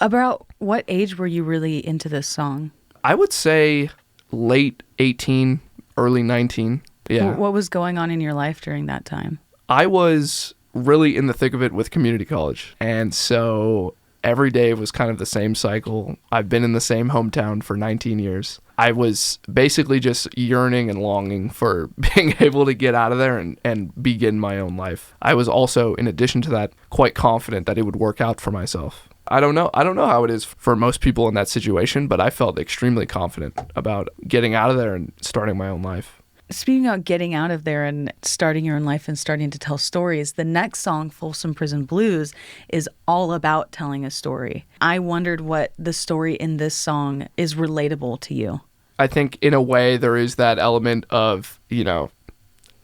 About what age were you really into this song? I would say late 18, early 19. Yeah. What was going on in your life during that time? I was really in the thick of it with community college. And so every day was kind of the same cycle. I've been in the same hometown for 19 years. I was basically just yearning and longing for being able to get out of there and begin my own life. I was also, in addition to that, quite confident that it would work out for myself. I don't know how it is for most people in that situation, but I felt extremely confident about getting out of there and starting my own life. Speaking of getting out of there and starting your own life and starting to tell stories, the next song, Folsom Prison Blues, is all about telling a story. I wondered what the story in this song is relatable to you. I think in a way there is that element of,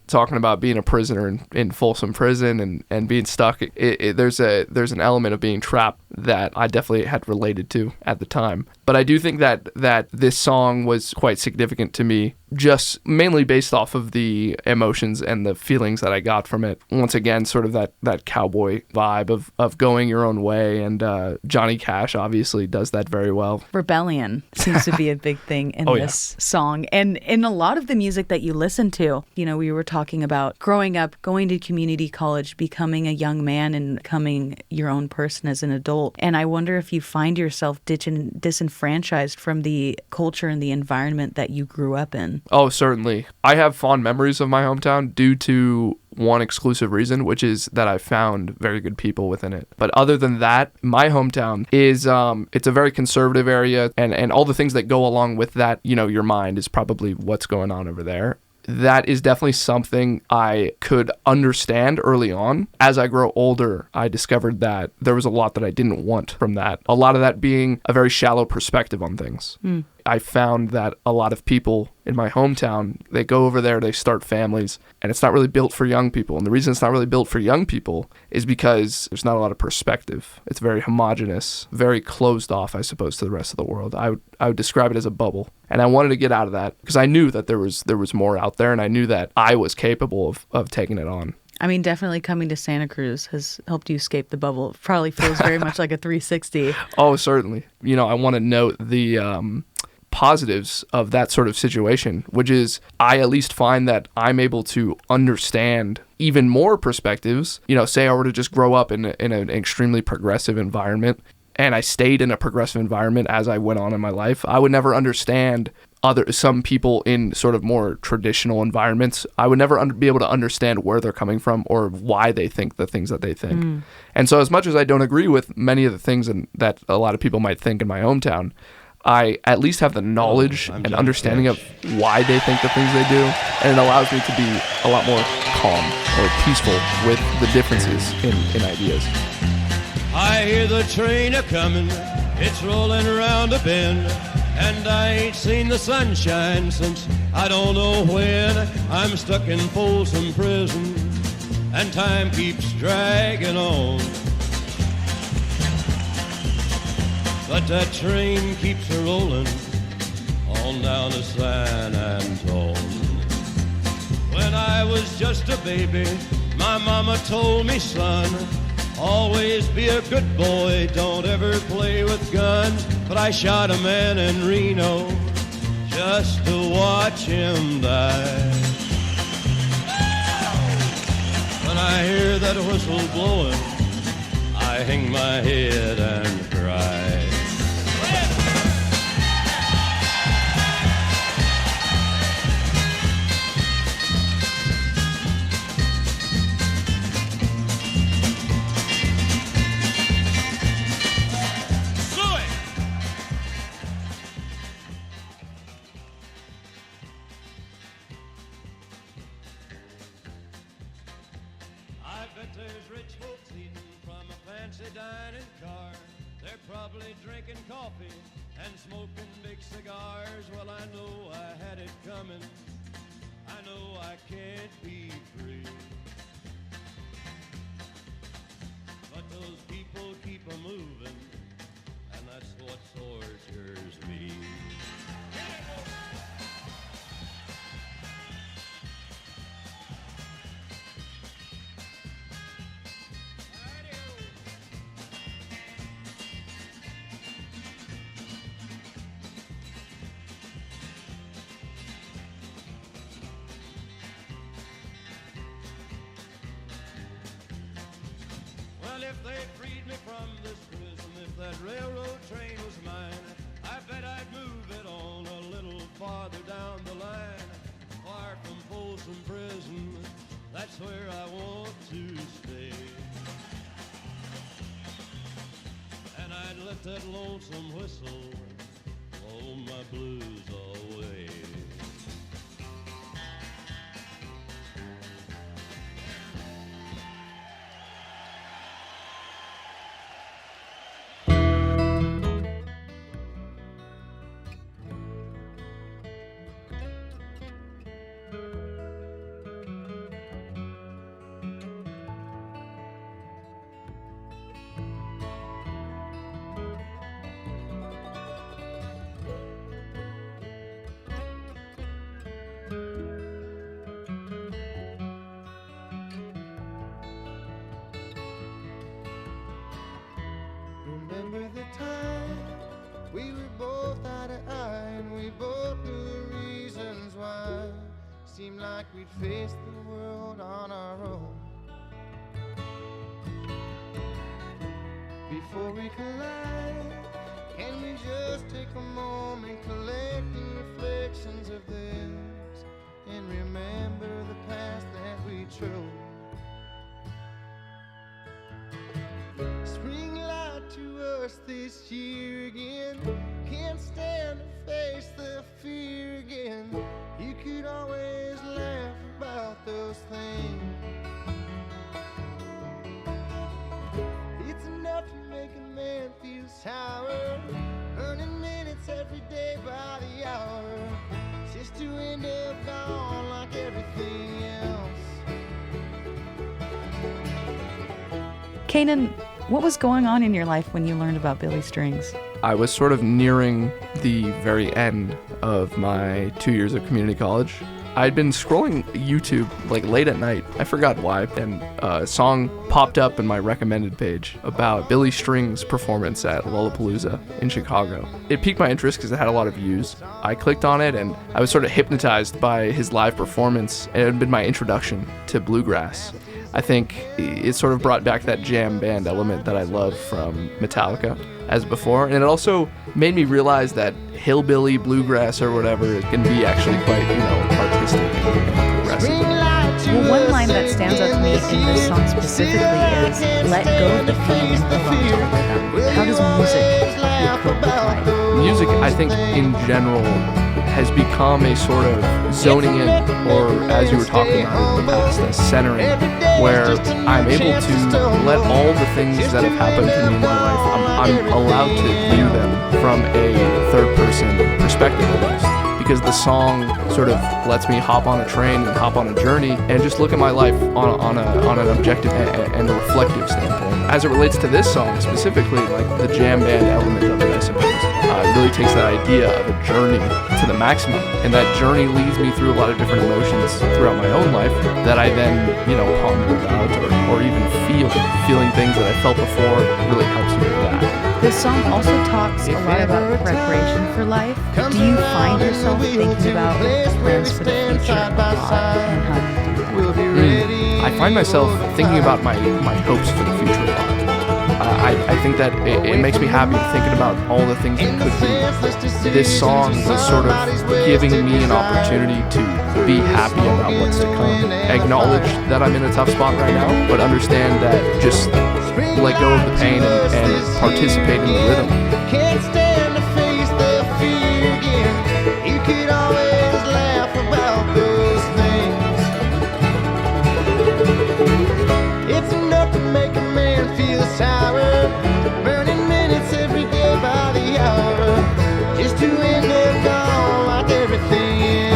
talking about being a prisoner in Folsom Prison and being stuck. There's an element of being trapped that I definitely had related to at the time. But I do think that this song was quite significant to me, just mainly based off of the emotions and the feelings that I got from it. Once again, sort of that cowboy vibe of going your own way, and Johnny Cash obviously does that very well. Rebellion seems to be a big thing in this song. And in a lot of the music that you listen to, we were talking about growing up, going to community college, becoming a young man and becoming your own person as an adult. And I wonder if you find yourself disenfranchised from the culture and the environment that you grew up in. Oh, certainly. I have fond memories of my hometown due to one exclusive reason, which is that I found very good people within it. But other than that, my hometown is, it's a very conservative area, and all the things that go along with that, your mind is probably what's going on over there. That is definitely something I could understand early on. As I grow older, I discovered that there was a lot that I didn't want from that. A lot of that being a very shallow perspective on things. I found that a lot of people in my hometown, they go over there, they start families, and it's not really built for young people. And the reason it's not really built for young people is because there's not a lot of perspective. It's very homogenous, very closed off, I suppose, to the rest of the world. I would describe it as a bubble. And I wanted to get out of that because I knew that there was more out there, and I knew that I was capable of taking it on. I mean, definitely coming to Santa Cruz has helped you escape the bubble. It probably feels very much like a 360. Oh, certainly. I want to note the positives of that sort of situation, which is I at least find that I'm able to understand even more perspectives. Say I were to just grow up in an extremely progressive environment, and I stayed in a progressive environment as I went on in my life, I would never understand some people in sort of more traditional environments. I would never be able to understand where they're coming from or why they think the things that they think. And so as much as I don't agree with many of the things that a lot of people might think in my hometown, I at least have the knowledge and understanding of why they think the things they do, and it allows me to be a lot more calm or peaceful with the differences in ideas. I hear the train a-comin', it's rolling around a bend, and I ain't seen the sunshine since I don't know when. I'm stuck in Folsom Prison, and time keeps dragging on. But that train keeps a-rolling on down to San Antone. When I was just a baby, my mama told me, son, always be a good boy, don't ever play with guns. But I shot a man in Reno just to watch him die. When I hear that whistle blowing, I hang my head and cry. There's rich folks eating from a fancy dining car. They're probably drinking coffee and smoking big cigars. Well, I know I had it coming. I know I can't be free. But those people keep a-moving, and that's what tortures me. Well, if they freed me from this prison, if that railroad train was mine, I bet I'd move it on a little farther down the line. Far from Folsom Prison, that's where I want to stay. And I'd let that lonesome whistle blow my blues away. Remember the time we were both eye to eye and we both knew the reasons why. Seemed like we'd faced the world on our own. Before we collide, can we just take a moment, collect the reflections of this, and remember the past that we chose? Spring light to us this year again. Can't stand to face the fear again. You could always laugh about those things. It's enough to make a man feel sour, earning minutes every day by the hour, just to end up gone like everything else. Cainan, what was going on in your life when you learned about Billy Strings? I was sort of nearing the very end of my 2 years of community college. I'd been scrolling YouTube like late at night. I forgot why, and a song popped up in my recommended page about Billy Strings' performance at Lollapalooza in Chicago. It piqued my interest because it had a lot of views. I clicked on it and I was sort of hypnotized by his live performance. It had been my introduction to bluegrass. I think it sort of brought back that jam band element that I love from Metallica as before, and it also made me realize that hillbilly bluegrass or whatever can be actually quite, artistic and progressive. Well, one line that stands out to me in this song specifically is, "Let go of the pain and hold on to the rhythm." How does music help you cope with life? Music, I think, in general, has become a sort of zoning in, or as you were talking about in the past, a centering, where I'm able to let all the things that have happened to me in my life, I'm allowed to view them from a third-person perspective almost. Because the song sort of lets me hop on a train and hop on a journey and just look at my life on an objective and a reflective standpoint. As it relates to this song specifically, like the jam band element of it, I suppose, it really takes that idea of a journey to the maximum, and that journey leads me through a lot of different emotions throughout my own life that I then, ponder about or even feeling things that I felt before really helps me with that. This song also talks a lot about preparation for life. Do you find yourself thinking about plans for the future a lot, and how do you do that? I find myself thinking about my hopes for the future a lot. I think that it makes me happy thinking about all the things that could be. This song was sort of giving me an opportunity to be happy about what's to come. Acknowledge that I'm in a tough spot right now, but understand that just let go of the pain and participate in the rhythm. Can't stand to face the fear again. You could always laugh about those things. It's enough to make a man feel sour, burning minutes every day by the hour, just to end up gone like everything else.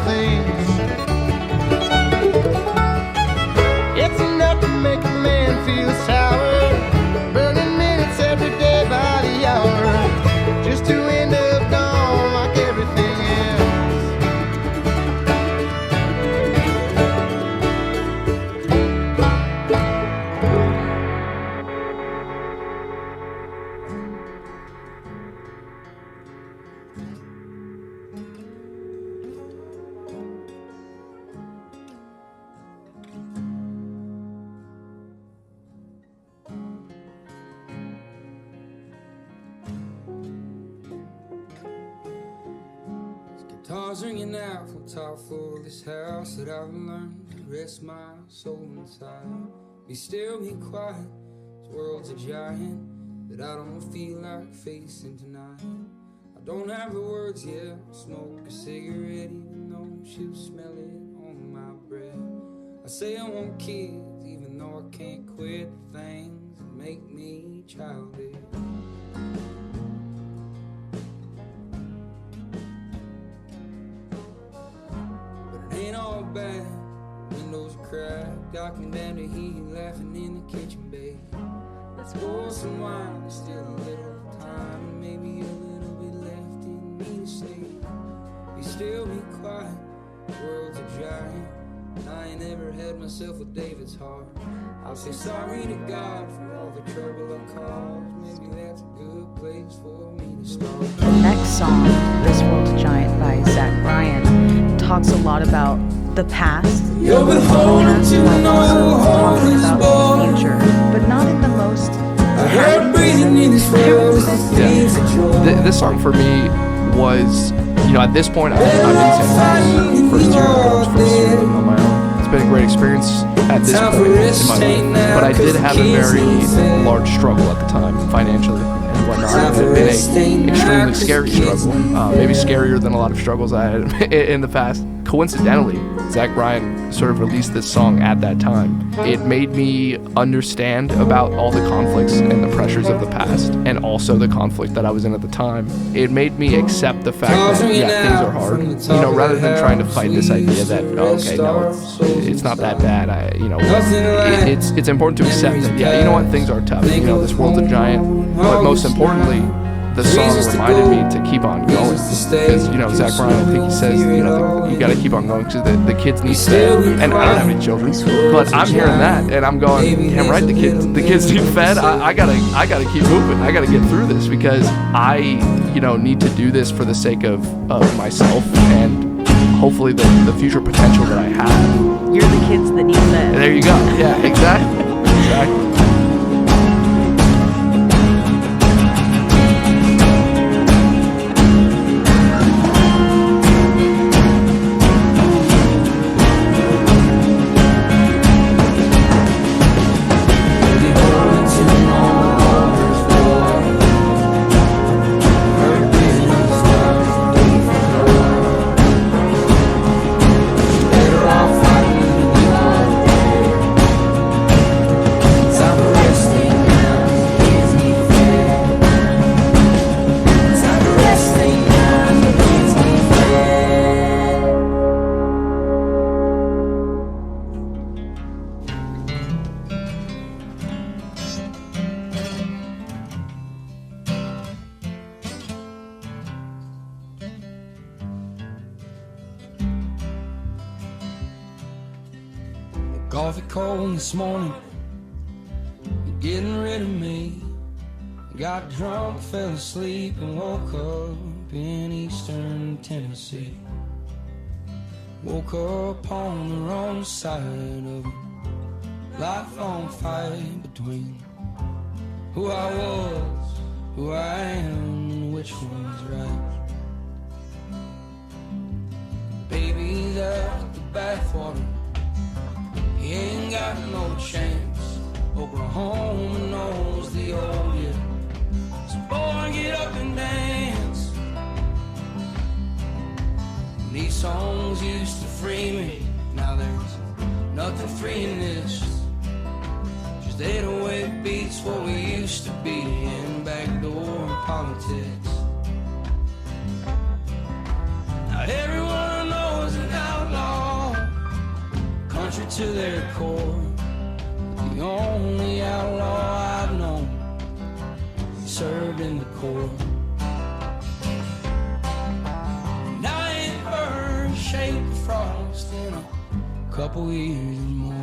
things. It's enough to make a man feel sour, burning minutes every day by the hour, just to end up gone like everything else. Guitars ringing out from top floor of this house that I've learned to rest my soul inside. Be still, be quiet, this world's a giant that I don't feel like facing tonight. I don't have the words yet, smoke a cigarette even though she'll smell it on my breath. I say I want kids even though I can't quit the things that make me childish. Ain't all bad, windows are cracked, I can bend to hear you laughing in the kitchen, babe. Let's pour some wine, there's still a little time, and maybe a little bit left in me to say. Be still, be quiet, the world's a giant, and I ain't ever had myself with David's heart. I'll say sorry to God for all the trouble I caused, maybe that's a good place for me to start. The next song, This World's Giant by Zach Bryan, talks a lot about the past, You're beholden to while no also talking hope about is the future, but not in the most I heard breathing in this world is the things that you're. This song for me was, at this point, I'm in Santa Cruz, first year of college, first year living on my own. It's been a great experience at this point in my life, but I did have a very large struggle at the time, financially and whatnot. It had been an extremely scary struggle, maybe scarier than a lot of struggles I had in the past. Coincidentally, Zach Bryan sort of released this song at that time. It made me understand about all the conflicts and the pressures of the past, and also the conflict that I was in at the time. It made me accept the fact that, things are hard. Rather than trying to fight this idea that, it's not that bad. It's important to accept that, things are tough. This world's a giant, but most importantly, the song reminded me to keep on going, because Zach Bryan, I think he says you got to keep on going because the kids need fed, and I don't have any children, but I'm hearing that and I'm going, damn right, the kids need fed. I gotta keep moving. I gotta get through this because I need to do this for the sake of myself and hopefully the future potential that I have. You're the kids that need fed. There you go. Yeah, exactly. Coffee cold this morning, you're getting rid of me. Got drunk, fell asleep, and woke up in Eastern Tennessee. Woke up on the wrong side of a lifelong fight between who I was, who I am, and which one's right. Baby's out the bathwater, he ain't got no chance. Oklahoma knows the old you. So boy, get up and dance. These songs used to free me, now there's nothing freeing this. Just 808 beats what we used to be in backdoor politics. Now everyone knows was an outlaw, country to their core. The only outlaw I've known served in the Corps. Now I ain't heard a shake of frost in a couple years more.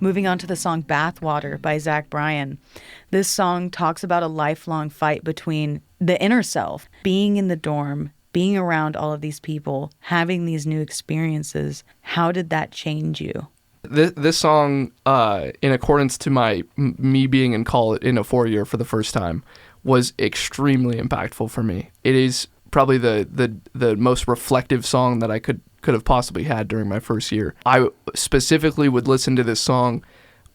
Moving on to the song Bathwater by Zach Bryan. This song talks about a lifelong fight between the inner self, being in the dorm, being around all of these people, having these new experiences. How did that change you? This song, in accordance to me being in college in a 4-year for the first time, was extremely impactful for me. It is probably the most reflective song that I could have possibly had during my first year. I specifically would listen to this song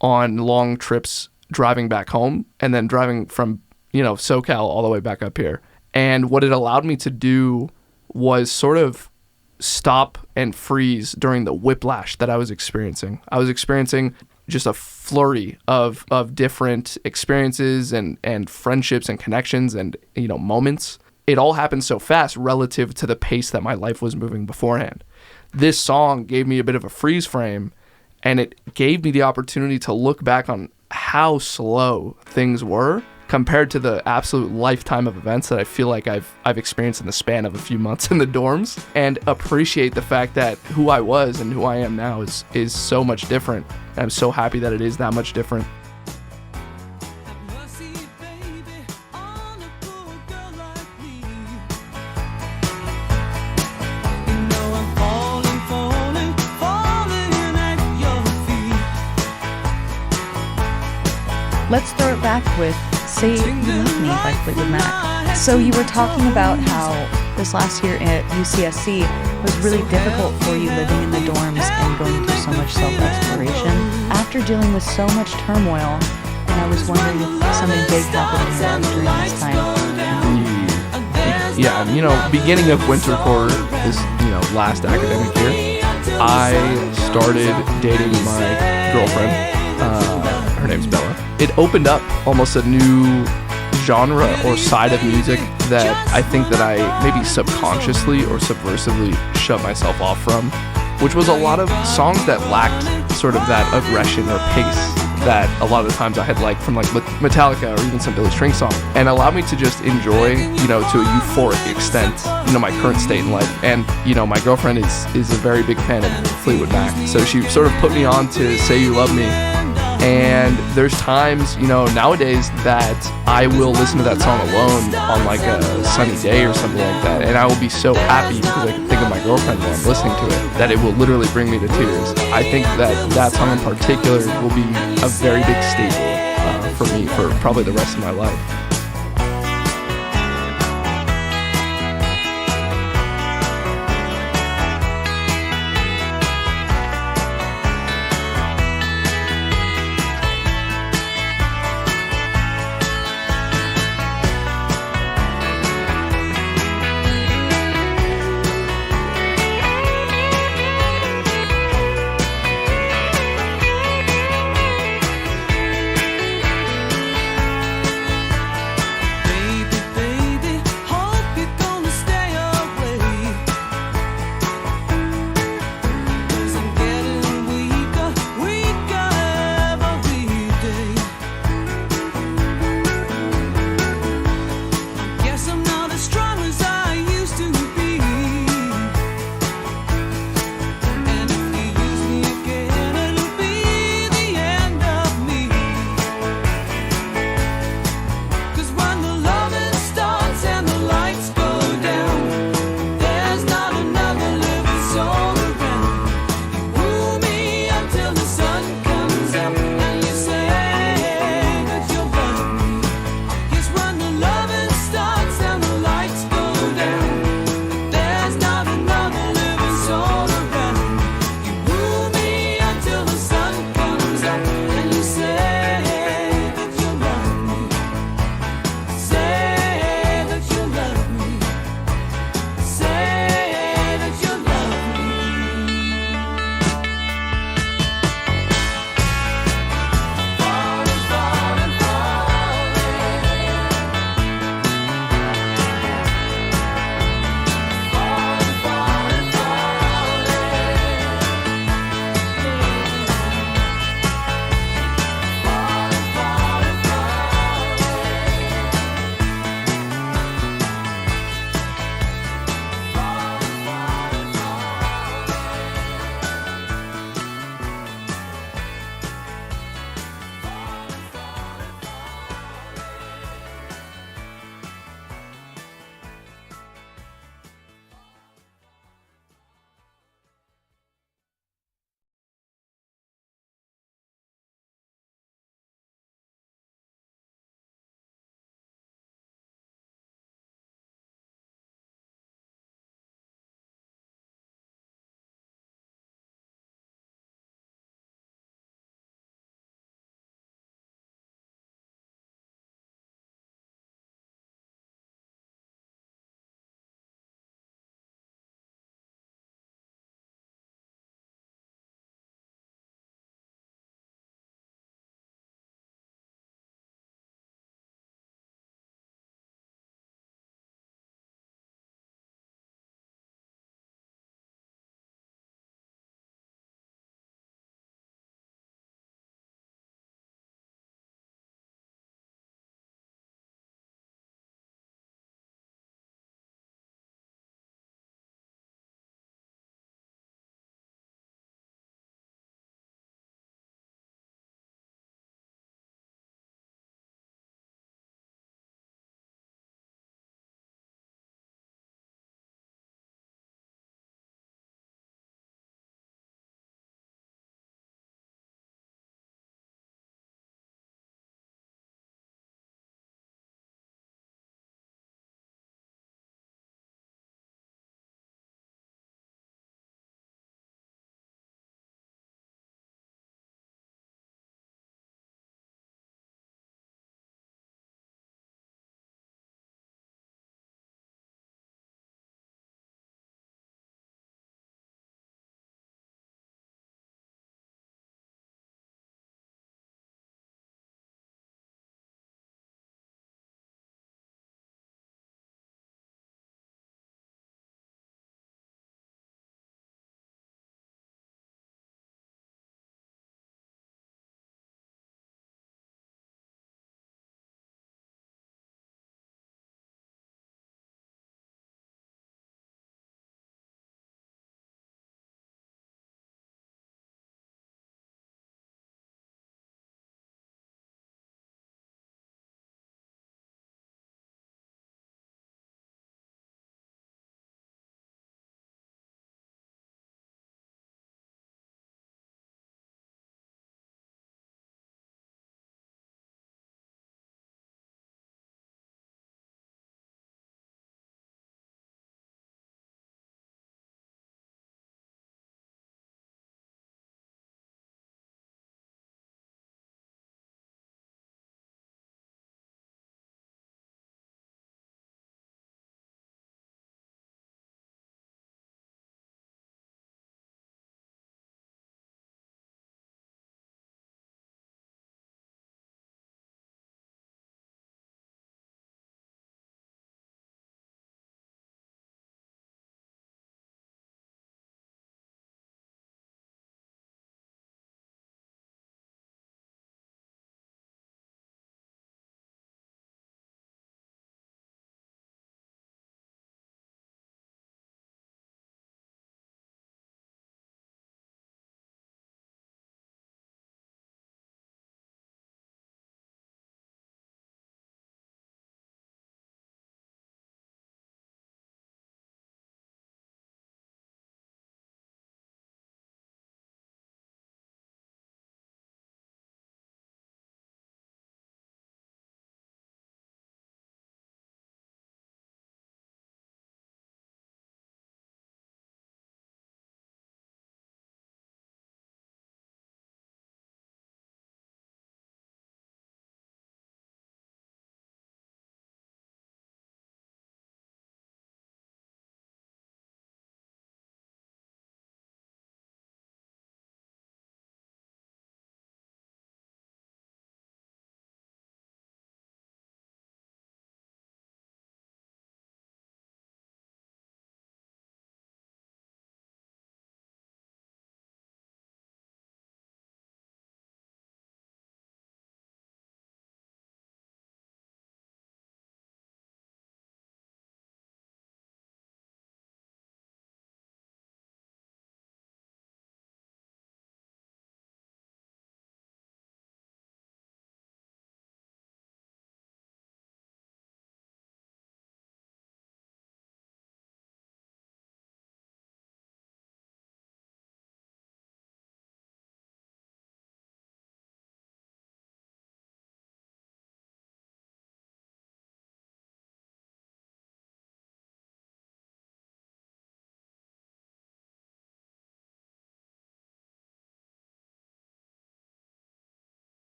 on long trips driving back home and then driving from, SoCal all the way back up here. And what it allowed me to do was sort of stop and freeze during the whiplash that I was experiencing. I was experiencing just a flurry of different experiences and friendships and connections and, moments. It all happened so fast relative to the pace that my life was moving beforehand. This song gave me a bit of a freeze frame, and it gave me the opportunity to look back on how slow things were compared to the absolute lifetime of events that I feel like I've experienced in the span of a few months in the dorms, and appreciate the fact that who I was and who I am now is so much different. And I'm so happy that it is that much different. Let's throw it back with Say You Love Me by Fleetwood Mac. So you were talking about how this last year at UCSC was really difficult for you living in the dorms and going through so much self-exploration. After dealing with so much turmoil, and I was wondering if something big happened in your life during this time. Yeah, beginning of winter quarter, this, last academic year, I started dating my girlfriend. Her name's Bella. It opened up almost a new genre or side of music that I think that I maybe subconsciously or subversively shut myself off from, which was a lot of songs that lacked sort of that aggression or pace that a lot of the times I had liked from Metallica or even some Billy String song, and allowed me to just enjoy, to a euphoric extent, my current state in life. And, my girlfriend is a very big fan of Fleetwood Mac, so she sort of put me on to Say You Love Me. And there's times, nowadays that I will listen to that song alone on like a sunny day or something like that, and I will be so happy because I can think of my girlfriend while I'm listening to it, that it will literally bring me to tears. I think that song in particular will be a very big staple for me for probably the rest of my life.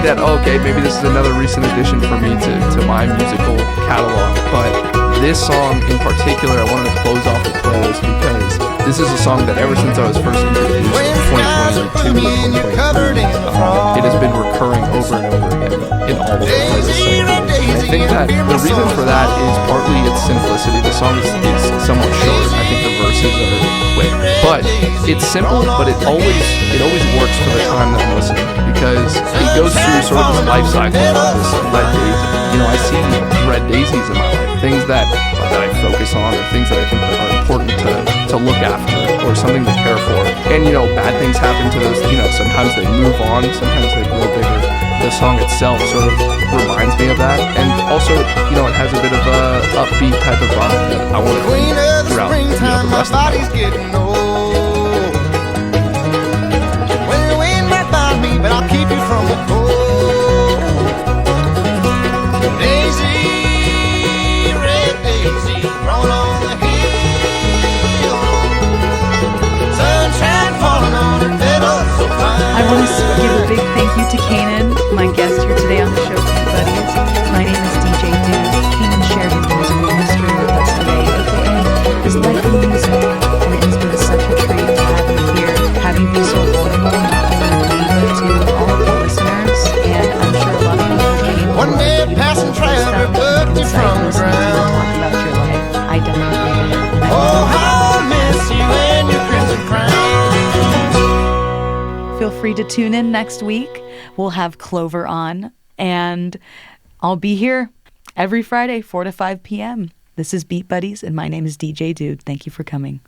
that, okay, maybe this is another recent addition for me to my musical catalog, but this song in particular, I wanted to close off the playlist because this is a song that ever since I was first introduced in 2022 or 2023, it has been recurring over and over again in all of the playlists. I think that the reason for that is partly its simplicity. The song is somewhat short. I think the verses are quick, but it's simple, but it always works for the time that I'm listening because it goes through sort of this life cycle of this red daisy. You know, I see red daisies in my life, things that I focus on or things that I think that are important to look after or something to care for. And, you know, bad things happen to those, you know, sometimes they move on, sometimes they grow bigger. The song itself sort of reminds me of that. And also, you know, it has a bit of a upbeat type of vibe that I want to bring throughout, you know, the rest of my life. Well, the wind might bind me, but I'll keep you from the cold. Daisy, red daisy, roll on the hill. Sunshine falling on her petals so fine. I want to give a big thank you to Cainan, my guest here today on the show, Beat Buddies. My name is DJ Dude. Cainan shared his musical history with us today, aka his life in music, and it has been such a treat to have you here, have you be so vulnerable, not only to me, but to all of the listeners, and I'm sure a lot of people came One day a passing traveler plucked you from the ground. talk about your life. I definitely did. And I Oh, how I miss you and your crimson crown. feel free to tune in next week. We'll have Clover on, and I'll be here every Friday, 4 to 5 p.m. This is Beat Buddies, and my name is DJ Dude. Thank you for coming.